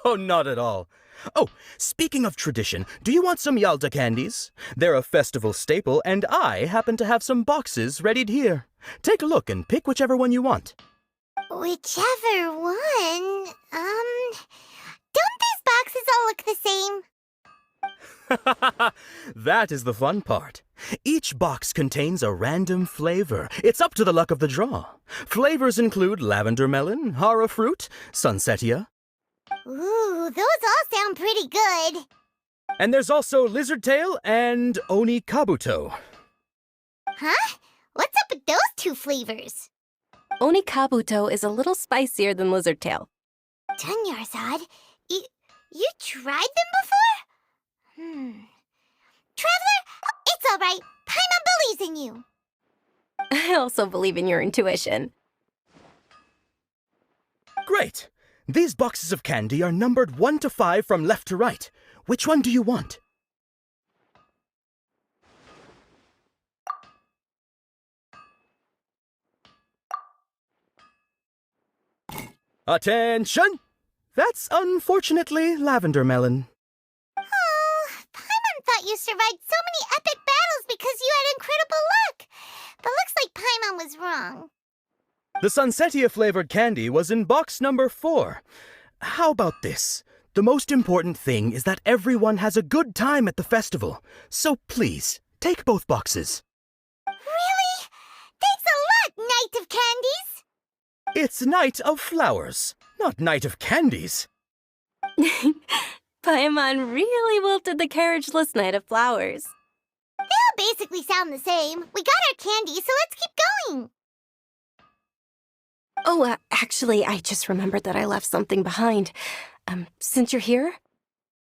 Oh, not at all. Oh, speaking of tradition, do you want some Yalda candies? They're a festival staple, and I happen to have some boxes readied here. Take a look and pick whichever one you want. Whichever one. Don't these boxes all look the same? That is the fun part. Each box contains a random flavor. It's up to the luck of the draw. Flavors include lavender melon, hara fruit, sunsetia. Ooh, those all sound pretty good. And there's also lizard tail and oni kabuto. Huh? What's up with those two flavors? Oni kabuto is a little spicier than lizard tail. Dunyarzad, you tried them before? Traveler, it's all right. Paimon believes in you. I also believe in your intuition. Great! These boxes of candy are numbered 1 to 5 from left to right. Which one do you want? Attention! That's unfortunately lavender melon. Oh, Paimon thought you survived so many epic battles because you had incredible luck. But looks like Paimon was wrong. The sunsetia flavored candy was in box number 4. How about this? The most important thing is that everyone has a good time at the festival. So please, take both boxes. Really? Thanks a lot, Knight of Candies! It's Night of Flowers, not Night of Candies. Paimon really wilted the carriageless Knight of Flowers. They all basically sound the same. We got our candy, so let's keep going. Oh, actually, I just remembered that I left something behind. Since you're here,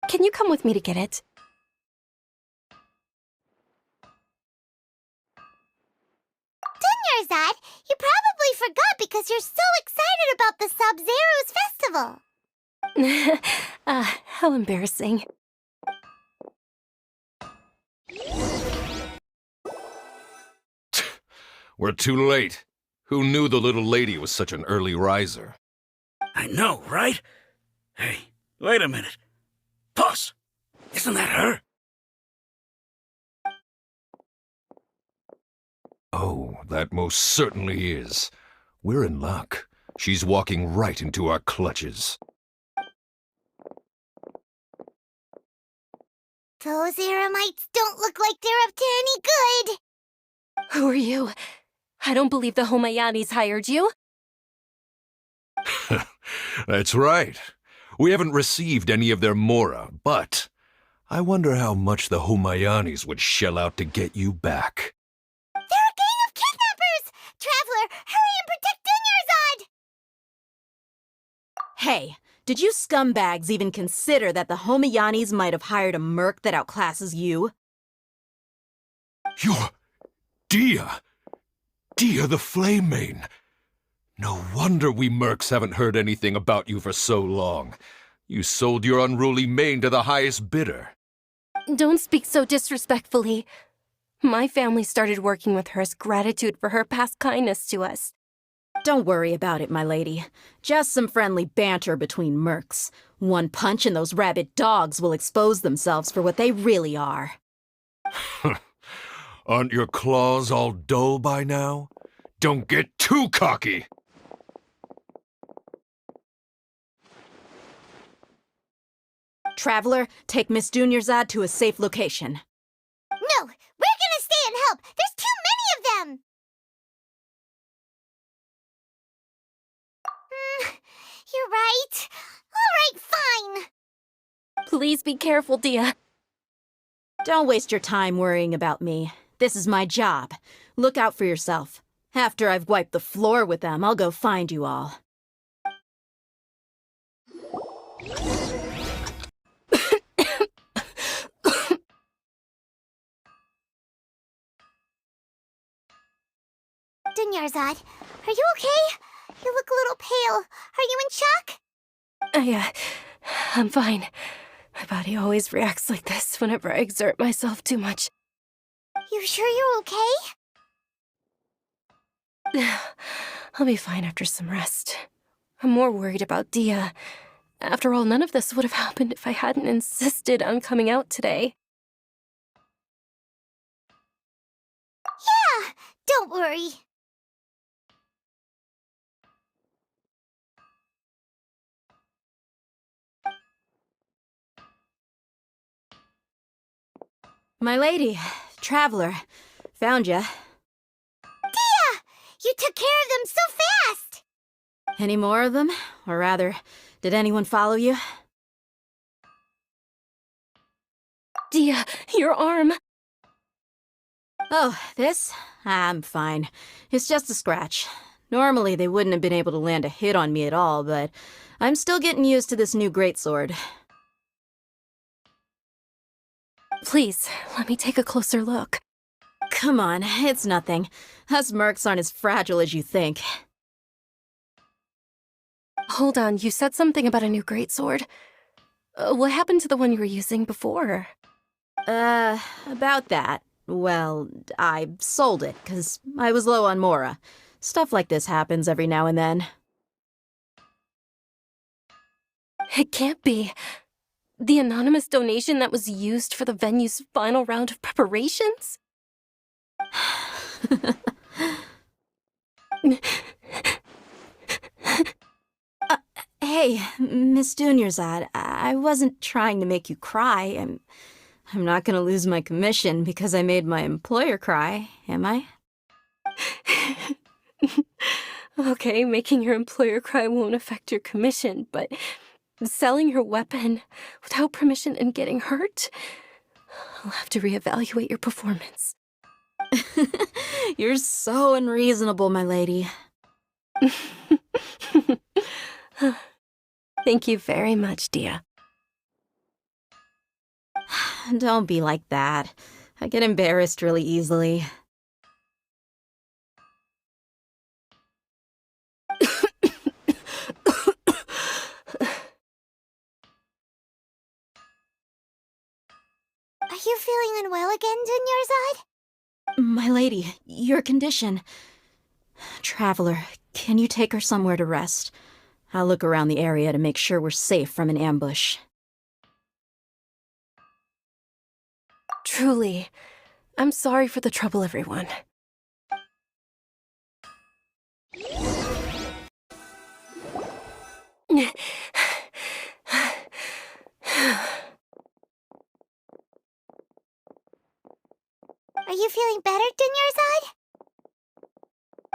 can you come with me to get it? Dunyarzad, you probably forgot because you're so excited about the Sub-Zero's festival. How embarrassing. We're too late. Who knew the little lady was such an early riser? I know, right? Hey, wait a minute. Pause! Isn't that her? Oh, that most certainly is. We're in luck. She's walking right into our clutches. Those Eremites don't look like they're up to any good. Who are you? I don't believe the Homayanis hired you. That's right. We haven't received any of their mora, but I wonder how much the Homayanis would shell out to get you back. They're a gang of kidnappers! Traveler, hurry and protect Dunyarzad! Hey, did you scumbags even consider that the Homayanis might have hired a merc that outclasses you? You're Dia! Dia the Flame Mane! No wonder we mercs haven't heard anything about you for so long. You sold your unruly mane to the highest bidder. Don't speak so disrespectfully. My family started working with her as gratitude for her past kindness to us. Don't worry about it, my lady. Just some friendly banter between mercs. One punch and those rabid dogs will expose themselves for what they really are. Aren't your claws all dull by now? Don't get too cocky! Traveler, take Miss Dunyarzad to a safe location. No, we're gonna stay and help. There's too many of them. You're right. All right, fine. Please be careful, Dia. Don't waste your time worrying about me. This is my job. Look out for yourself. After I've wiped the floor with them, I'll go find you all. Dunyarzad, are you okay? You look a little pale. Are you in shock? I'm fine. My body always reacts like this whenever I exert myself too much. You sure you're okay? I'll be fine after some rest. I'm more worried about Dia. After all, none of this would have happened if I hadn't insisted on coming out today. Yeah, don't worry. My lady, Traveler, found ya. Dia! You took care of them so fast! Any more of them? Or rather, did anyone follow you? Dia, your arm. Oh, this? I'm fine. It's just a scratch. Normally, they wouldn't have been able to land a hit on me at all, but I'm still getting used to this new greatsword. Please, let me take a closer look. Come on, it's nothing. Us mercs aren't as fragile as you think. Hold on, you said something about a new greatsword. What happened to the one you were using before? About that. Well, I sold it, 'cause I was low on Mora. Stuff like this happens every now and then. It can't be. The anonymous donation that was used for the venue's final round of preparations? Hey, Miss Dunyarzad, I wasn't trying to make you cry. I'm not gonna lose my commission because I made my employer cry, am I? Okay, making your employer cry won't affect your commission, but selling your weapon without permission and getting hurt? I'll have to reevaluate your performance. You're so unreasonable, my lady. Thank you very much, Dia. Don't be like that. I get embarrassed really easily. Are you feeling unwell again, Dunyarzad? My lady, your condition. Traveler, can you take her somewhere to rest? I'll look around the area to make sure we're safe from an ambush. Truly, I'm sorry for the trouble, everyone. Are you feeling better,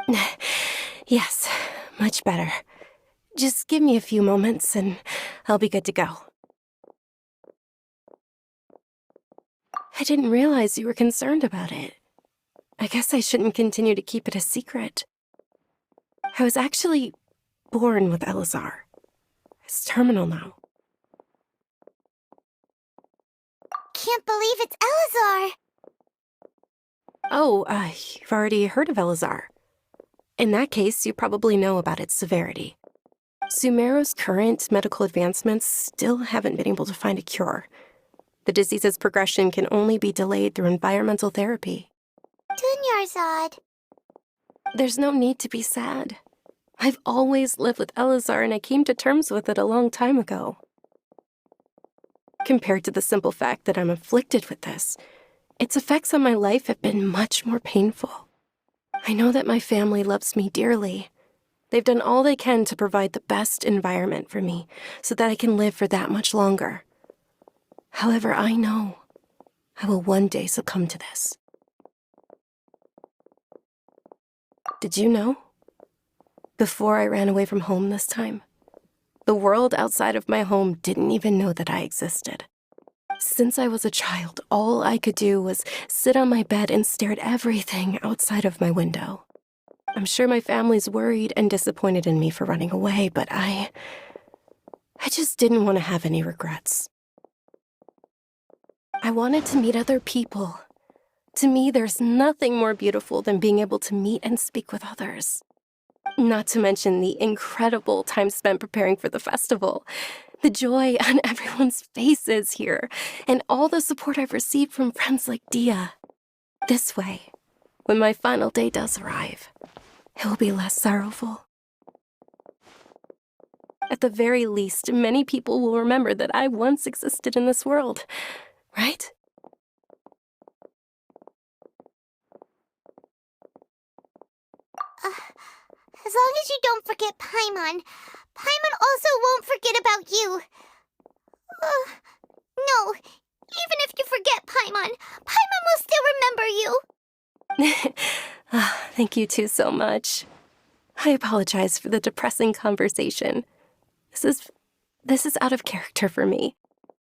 Dunyarzad? Yes, much better. Just give me a few moments and I'll be good to go. I didn't realize you were concerned about it. I guess I shouldn't continue to keep it a secret. I was actually born with Elazar. It's terminal now. Can't believe it's Elazar! Oh, you've already heard of Elazar. In that case, you probably know about its severity. Sumeru's current medical advancements still haven't been able to find a cure. The disease's progression can only be delayed through environmental therapy. Dunyarzad. There's no need to be sad. I've always lived with Elazar and I came to terms with it a long time ago. Compared to the simple fact that I'm afflicted with this, its effects on my life have been much more painful. I know that my family loves me dearly. They've done all they can to provide the best environment for me so that I can live for that much longer. However, I know I will one day succumb to this. Did you know? Before I ran away from home this time, the world outside of my home didn't even know that I existed. Since I was a child, all I could do was sit on my bed and stare at everything outside of my window. I'm sure my family's worried and disappointed in me for running away, but I just didn't want to have any regrets. I wanted to meet other people. To me, there's nothing more beautiful than being able to meet and speak with others. Not to mention the incredible time spent preparing for the festival, the joy on everyone's faces here, and all the support I've received from friends like Dia. This way, when my final day does arrive, it will be less sorrowful. At the very least, many people will remember that I once existed in this world, right? As long as you don't forget Paimon. Paimon also won't forget about you. No, even if you forget Paimon, Paimon will still remember you. Thank you two so much. I apologize for the depressing conversation. This is out of character for me.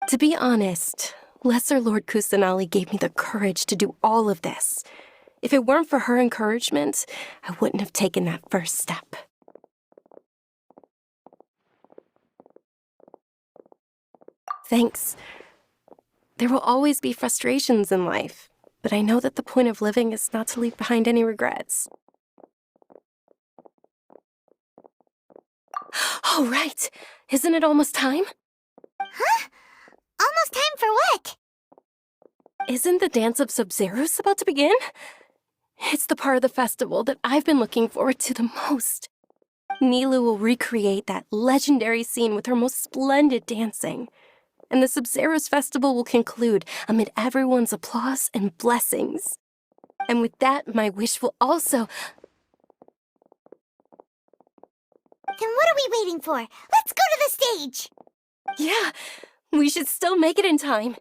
To be honest, Lesser Lord Kusanali gave me the courage to do all of this. If it weren't for her encouragement, I wouldn't have taken that first step. Thanks. There will always be frustrations in life, but I know that the point of living is not to leave behind any regrets. Oh, right. Isn't it almost time? Huh? Almost time for what? Isn't the Dance of Sub-Zerus about to begin? It's the part of the festival that I've been looking forward to the most. Nilou will recreate that legendary scene with her most splendid dancing. And the Sub-Zerus festival will conclude amid everyone's applause and blessings. And with that, my wish will also... Then what are we waiting for? Let's go to the stage! Yeah, we should still make it in time.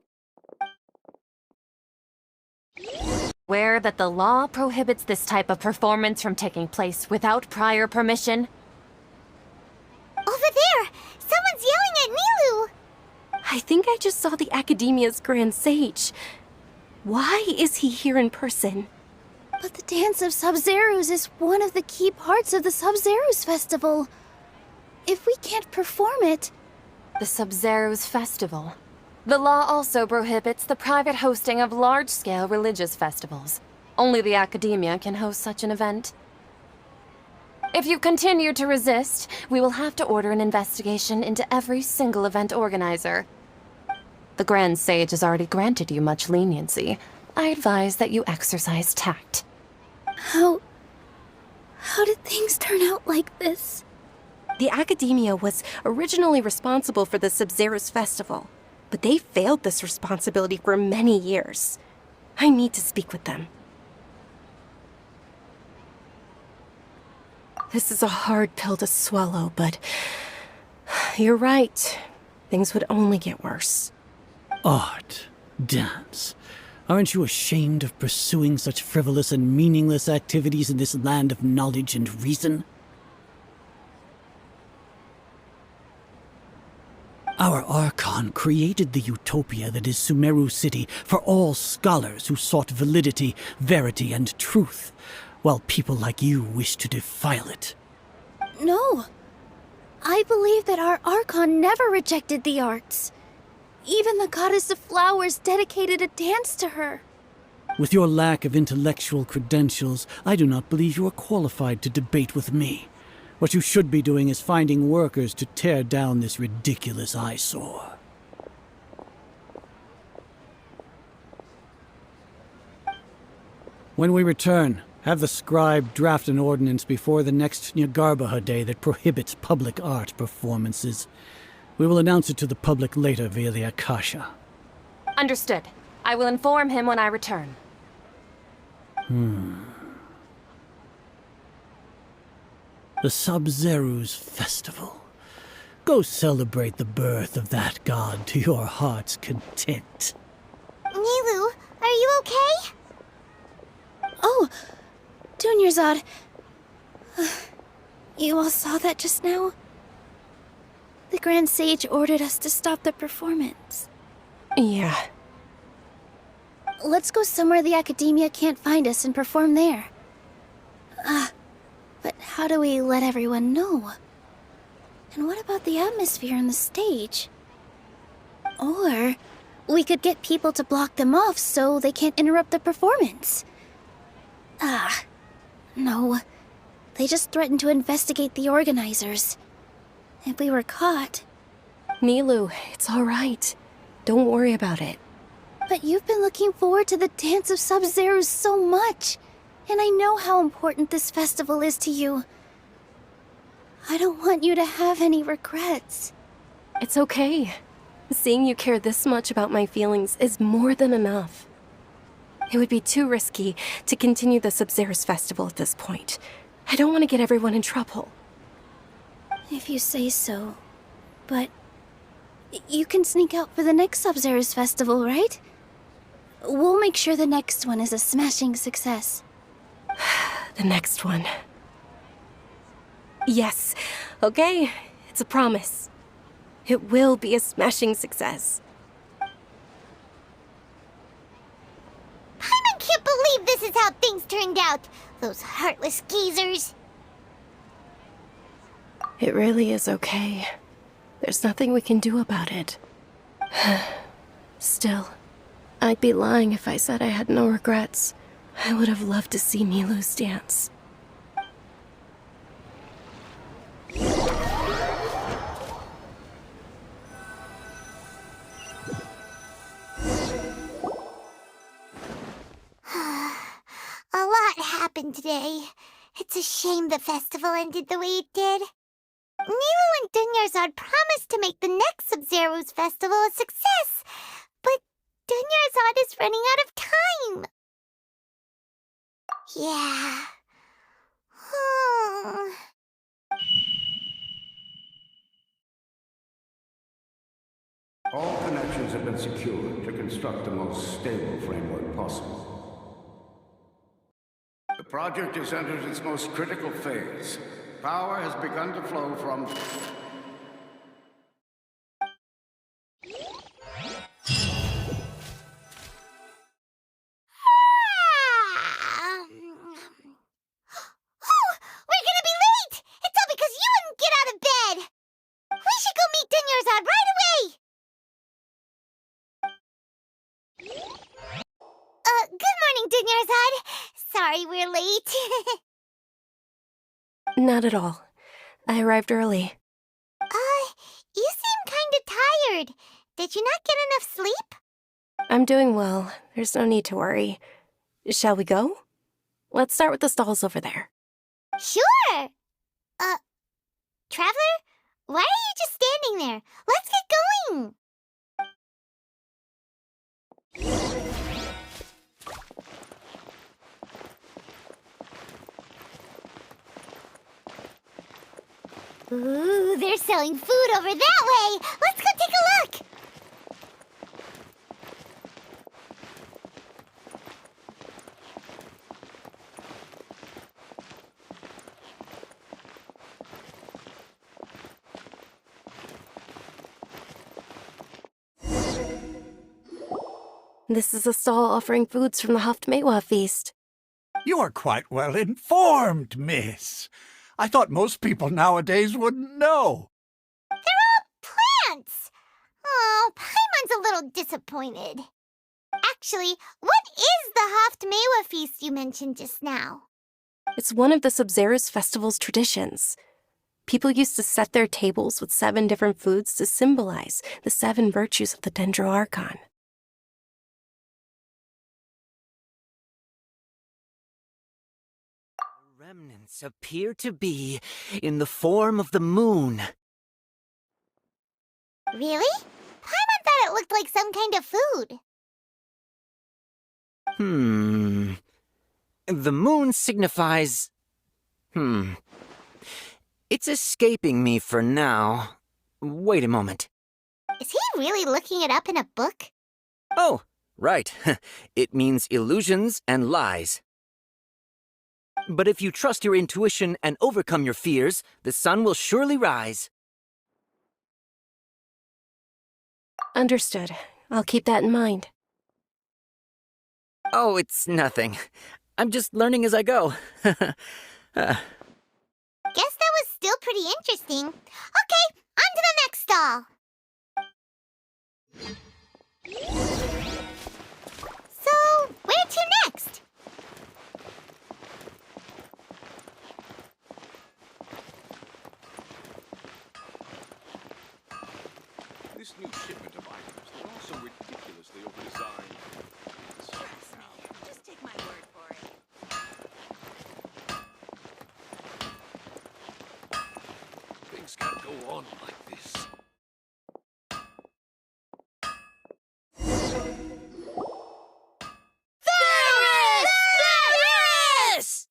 Aware that the law prohibits this type of performance from taking place without prior permission? Over there! Someone's yelling at Nilou! I think I just saw the Academia's Grand Sage. Why is he here in person? But the Dance of Sub-Zerus is one of the key parts of the Sub-Zerus festival. If we can't perform it... The Sub-Zerus festival. The law also prohibits the private hosting of large-scale religious festivals. Only the Academia can host such an event. If you continue to resist, we will have to order an investigation into every single event organizer. The Grand Sage has already granted you much leniency. I advise that you exercise tact. How did things turn out like this? The Academia was originally responsible for the Sub-Zerus festival, but they failed this responsibility for many years. I need to speak with them. This is a hard pill to swallow, but you're right. Things would only get worse. Art, dance. Aren't you ashamed of pursuing such frivolous and meaningless activities in this land of knowledge and reason? Our Archon created the utopia that is Sumeru City for all scholars who sought validity, verity, and truth, while people like you wish to defile it. No. I believe that our Archon never rejected the arts. Even the goddess of flowers dedicated a dance to her. With your lack of intellectual credentials, I do not believe you are qualified to debate with me. What you should be doing is finding workers to tear down this ridiculous eyesore. When we return, have the scribe draft an ordinance before the next Nyargarbaha Day that prohibits public art performances. We will announce it to the public later via the Akasha. Understood. I will inform him when I return. The Sub-Zerus Festival. Go celebrate the birth of that god to your heart's content. Nilou, are you okay? Oh, Dunyarzad. You all saw that just now? The Grand Sage ordered us to stop the performance. Yeah. Let's go somewhere the Academia can't find us and perform there. But how do we let everyone know? And what about the atmosphere on the stage? Or we could get people to block them off so they can't interrupt the performance. No. They just threatened to investigate the organizers. If we were caught... Nilou, it's all right. Don't worry about it. But you've been looking forward to the Dance of Sub-Zerus so much. And I know how important this festival is to you. I don't want you to have any regrets. It's okay. Seeing you care this much about my feelings is more than enough. It would be too risky to continue the Sub-Zerus festival at this point. I don't want to get everyone in trouble. If you say so. But you can sneak out for the next Sub-Zerus festival, right? We'll make sure the next one is a smashing success. The next one. Yes. Okay. It's a promise. It will be a smashing success. Paimon can't believe this is how things turned out. Those heartless geezers. It really is okay. There's nothing we can do about it. Still, I'd be lying if I said I had no regrets. I would have loved to see Milu's dance. A lot happened today. It's a shame the festival ended the way it did. Nilu and Dunyarzad promised to make the next Sub-Zerus festival a success, but Dunyarzad is running out of time. Yeah. All connections have been secured to construct the most stable framework possible. The project has entered its most critical phase. Power has begun to flow from... We're gonna be late! It's all because you wouldn't get out of bed! We should go meet Dunyarzad right away! Good morning, Dunyarzad. Sorry we're late. Not at all. I arrived early. You seem kinda tired. Did you not get enough sleep? I'm doing well. There's no need to worry. Shall we go? Let's start with the stalls over there. Sure! Traveler? Why are you just standing there? Let's get going! Ooh, they're selling food over that way! Let's go take a look! This is a stall offering foods from the Haftmewa feast. You are quite well informed, miss. I thought most people nowadays wouldn't know. They're all plants! Oh, Paimon's a little disappointed. Actually, what is the Haftmewa feast you mentioned just now? It's one of the Sub-Zerus festival's traditions. People used to set their tables with 7 different foods to symbolize the 7 virtues of the Dendro Archon. Remnants appear to be in the form of the moon. Really? Paimon thought it looked like some kind of food. The moon signifies... It's escaping me for now. Wait a moment. Is he really looking it up in a book? Oh, right. It means illusions and lies. But if you trust your intuition and overcome your fears, the sun will surely rise. Understood. I'll keep that in mind. Oh, it's nothing. I'm just learning as I go. Guess that was still pretty interesting. Okay, on to the next stall. So, where to next? This new shipment of items is also ridiculously overdesigned. Just take my word for it. on like this. Ferris!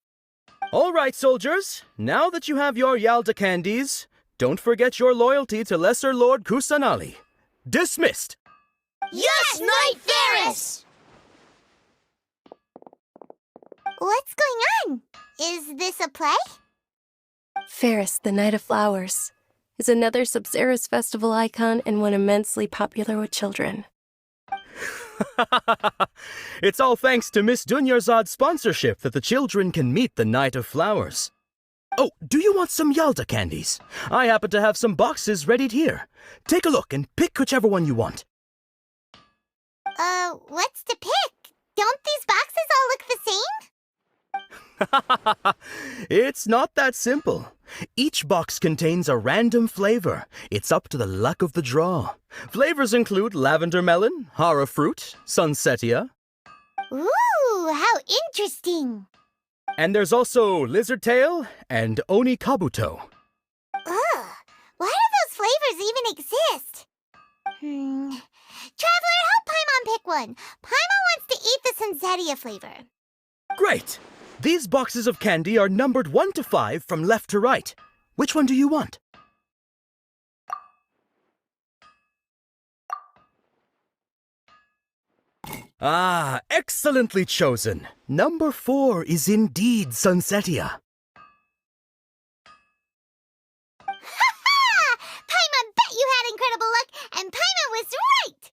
All right, soldiers. Now that you have your Yalda candies, don't forget your loyalty to Lesser Lord Kusanali. Dismissed! Yes, Knight Ferris! What's going on? Is this a play? Ferris, the Knight of Flowers, is another Sub-Zerus festival icon and one immensely popular with children. It's all thanks to Miss Dunyarzad's sponsorship that the children can meet the Knight of Flowers. Oh, do you want some Yalda candies? I happen to have some boxes ready here. Take a look and pick whichever one you want. What's to pick? Don't these boxes all look the same? It's not that simple. Each box contains a random flavor. It's up to the luck of the draw. Flavors include lavender melon, hara fruit, sunsetia. Ooh, how interesting! And there's also lizard tail and oni kabuto. Ugh, why do those flavors even exist? Traveler, help Paimon pick one. Paimon wants to eat the sunsetia flavor. Great! These boxes of candy are numbered 1 to 5 from left to right. Which one do you want? Ah, excellently chosen. Number 4 is indeed sunsetia. Ha-ha! Paimon bet you had incredible luck, and Paimon was right!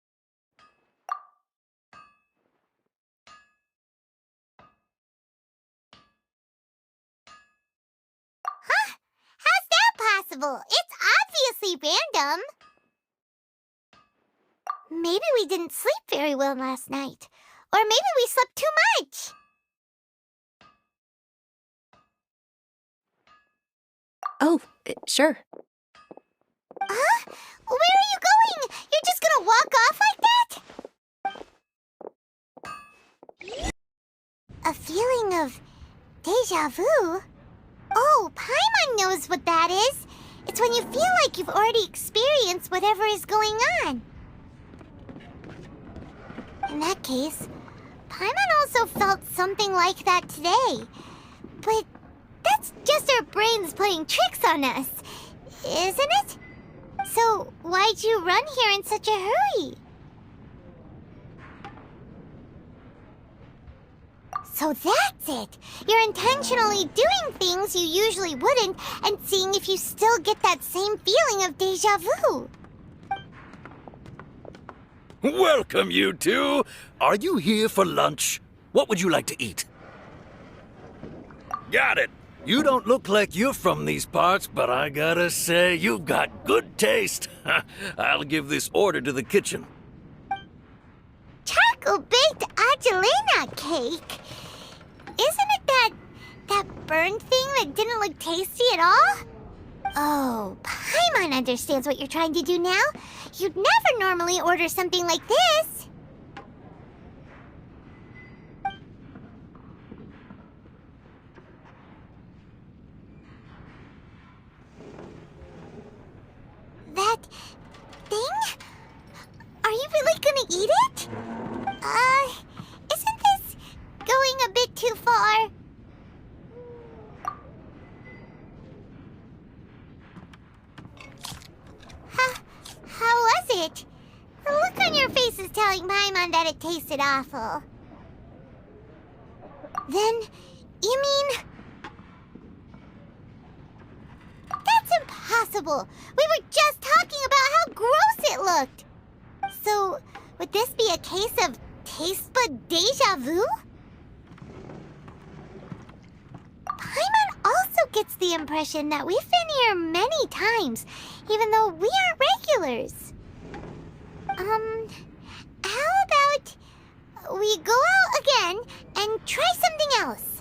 Huh? How's that possible? It's obviously random. Maybe we didn't sleep very well last night. Or maybe we slept too much. Oh, sure. Huh? Where are you going? You're just gonna walk off like that? A feeling of déjà vu? Oh, Paimon knows what that is. It's when you feel like you've already experienced whatever is going on. In that case, Paimon also felt something like that today. But that's just our brains playing tricks on us, isn't it? So why'd you run here in such a hurry? So that's it! You're intentionally doing things you usually wouldn't and seeing if you still get that same feeling of déjà vu. Welcome, you two! Are you here for lunch? What would you like to eat? Got it! You don't look like you're from these parts, but I gotta say, you've got good taste. I'll give this order to the kitchen. Charcoal-baked Angelina cake? Isn't it that burned thing that didn't look tasty at all? Oh, Paimon understands what you're trying to do now. You'd never normally order something like this. That thing? Are you really gonna eat it? Isn't this going a bit too far? How was it? The look on your face is telling Paimon that it tasted awful. Then, you mean... That's impossible! We were just talking about how gross it looked! So, would this be a case of taste bud déjà vu? Paimon also gets the impression that we've been here many times, even though we aren't regulars. How about we go out again and try something else?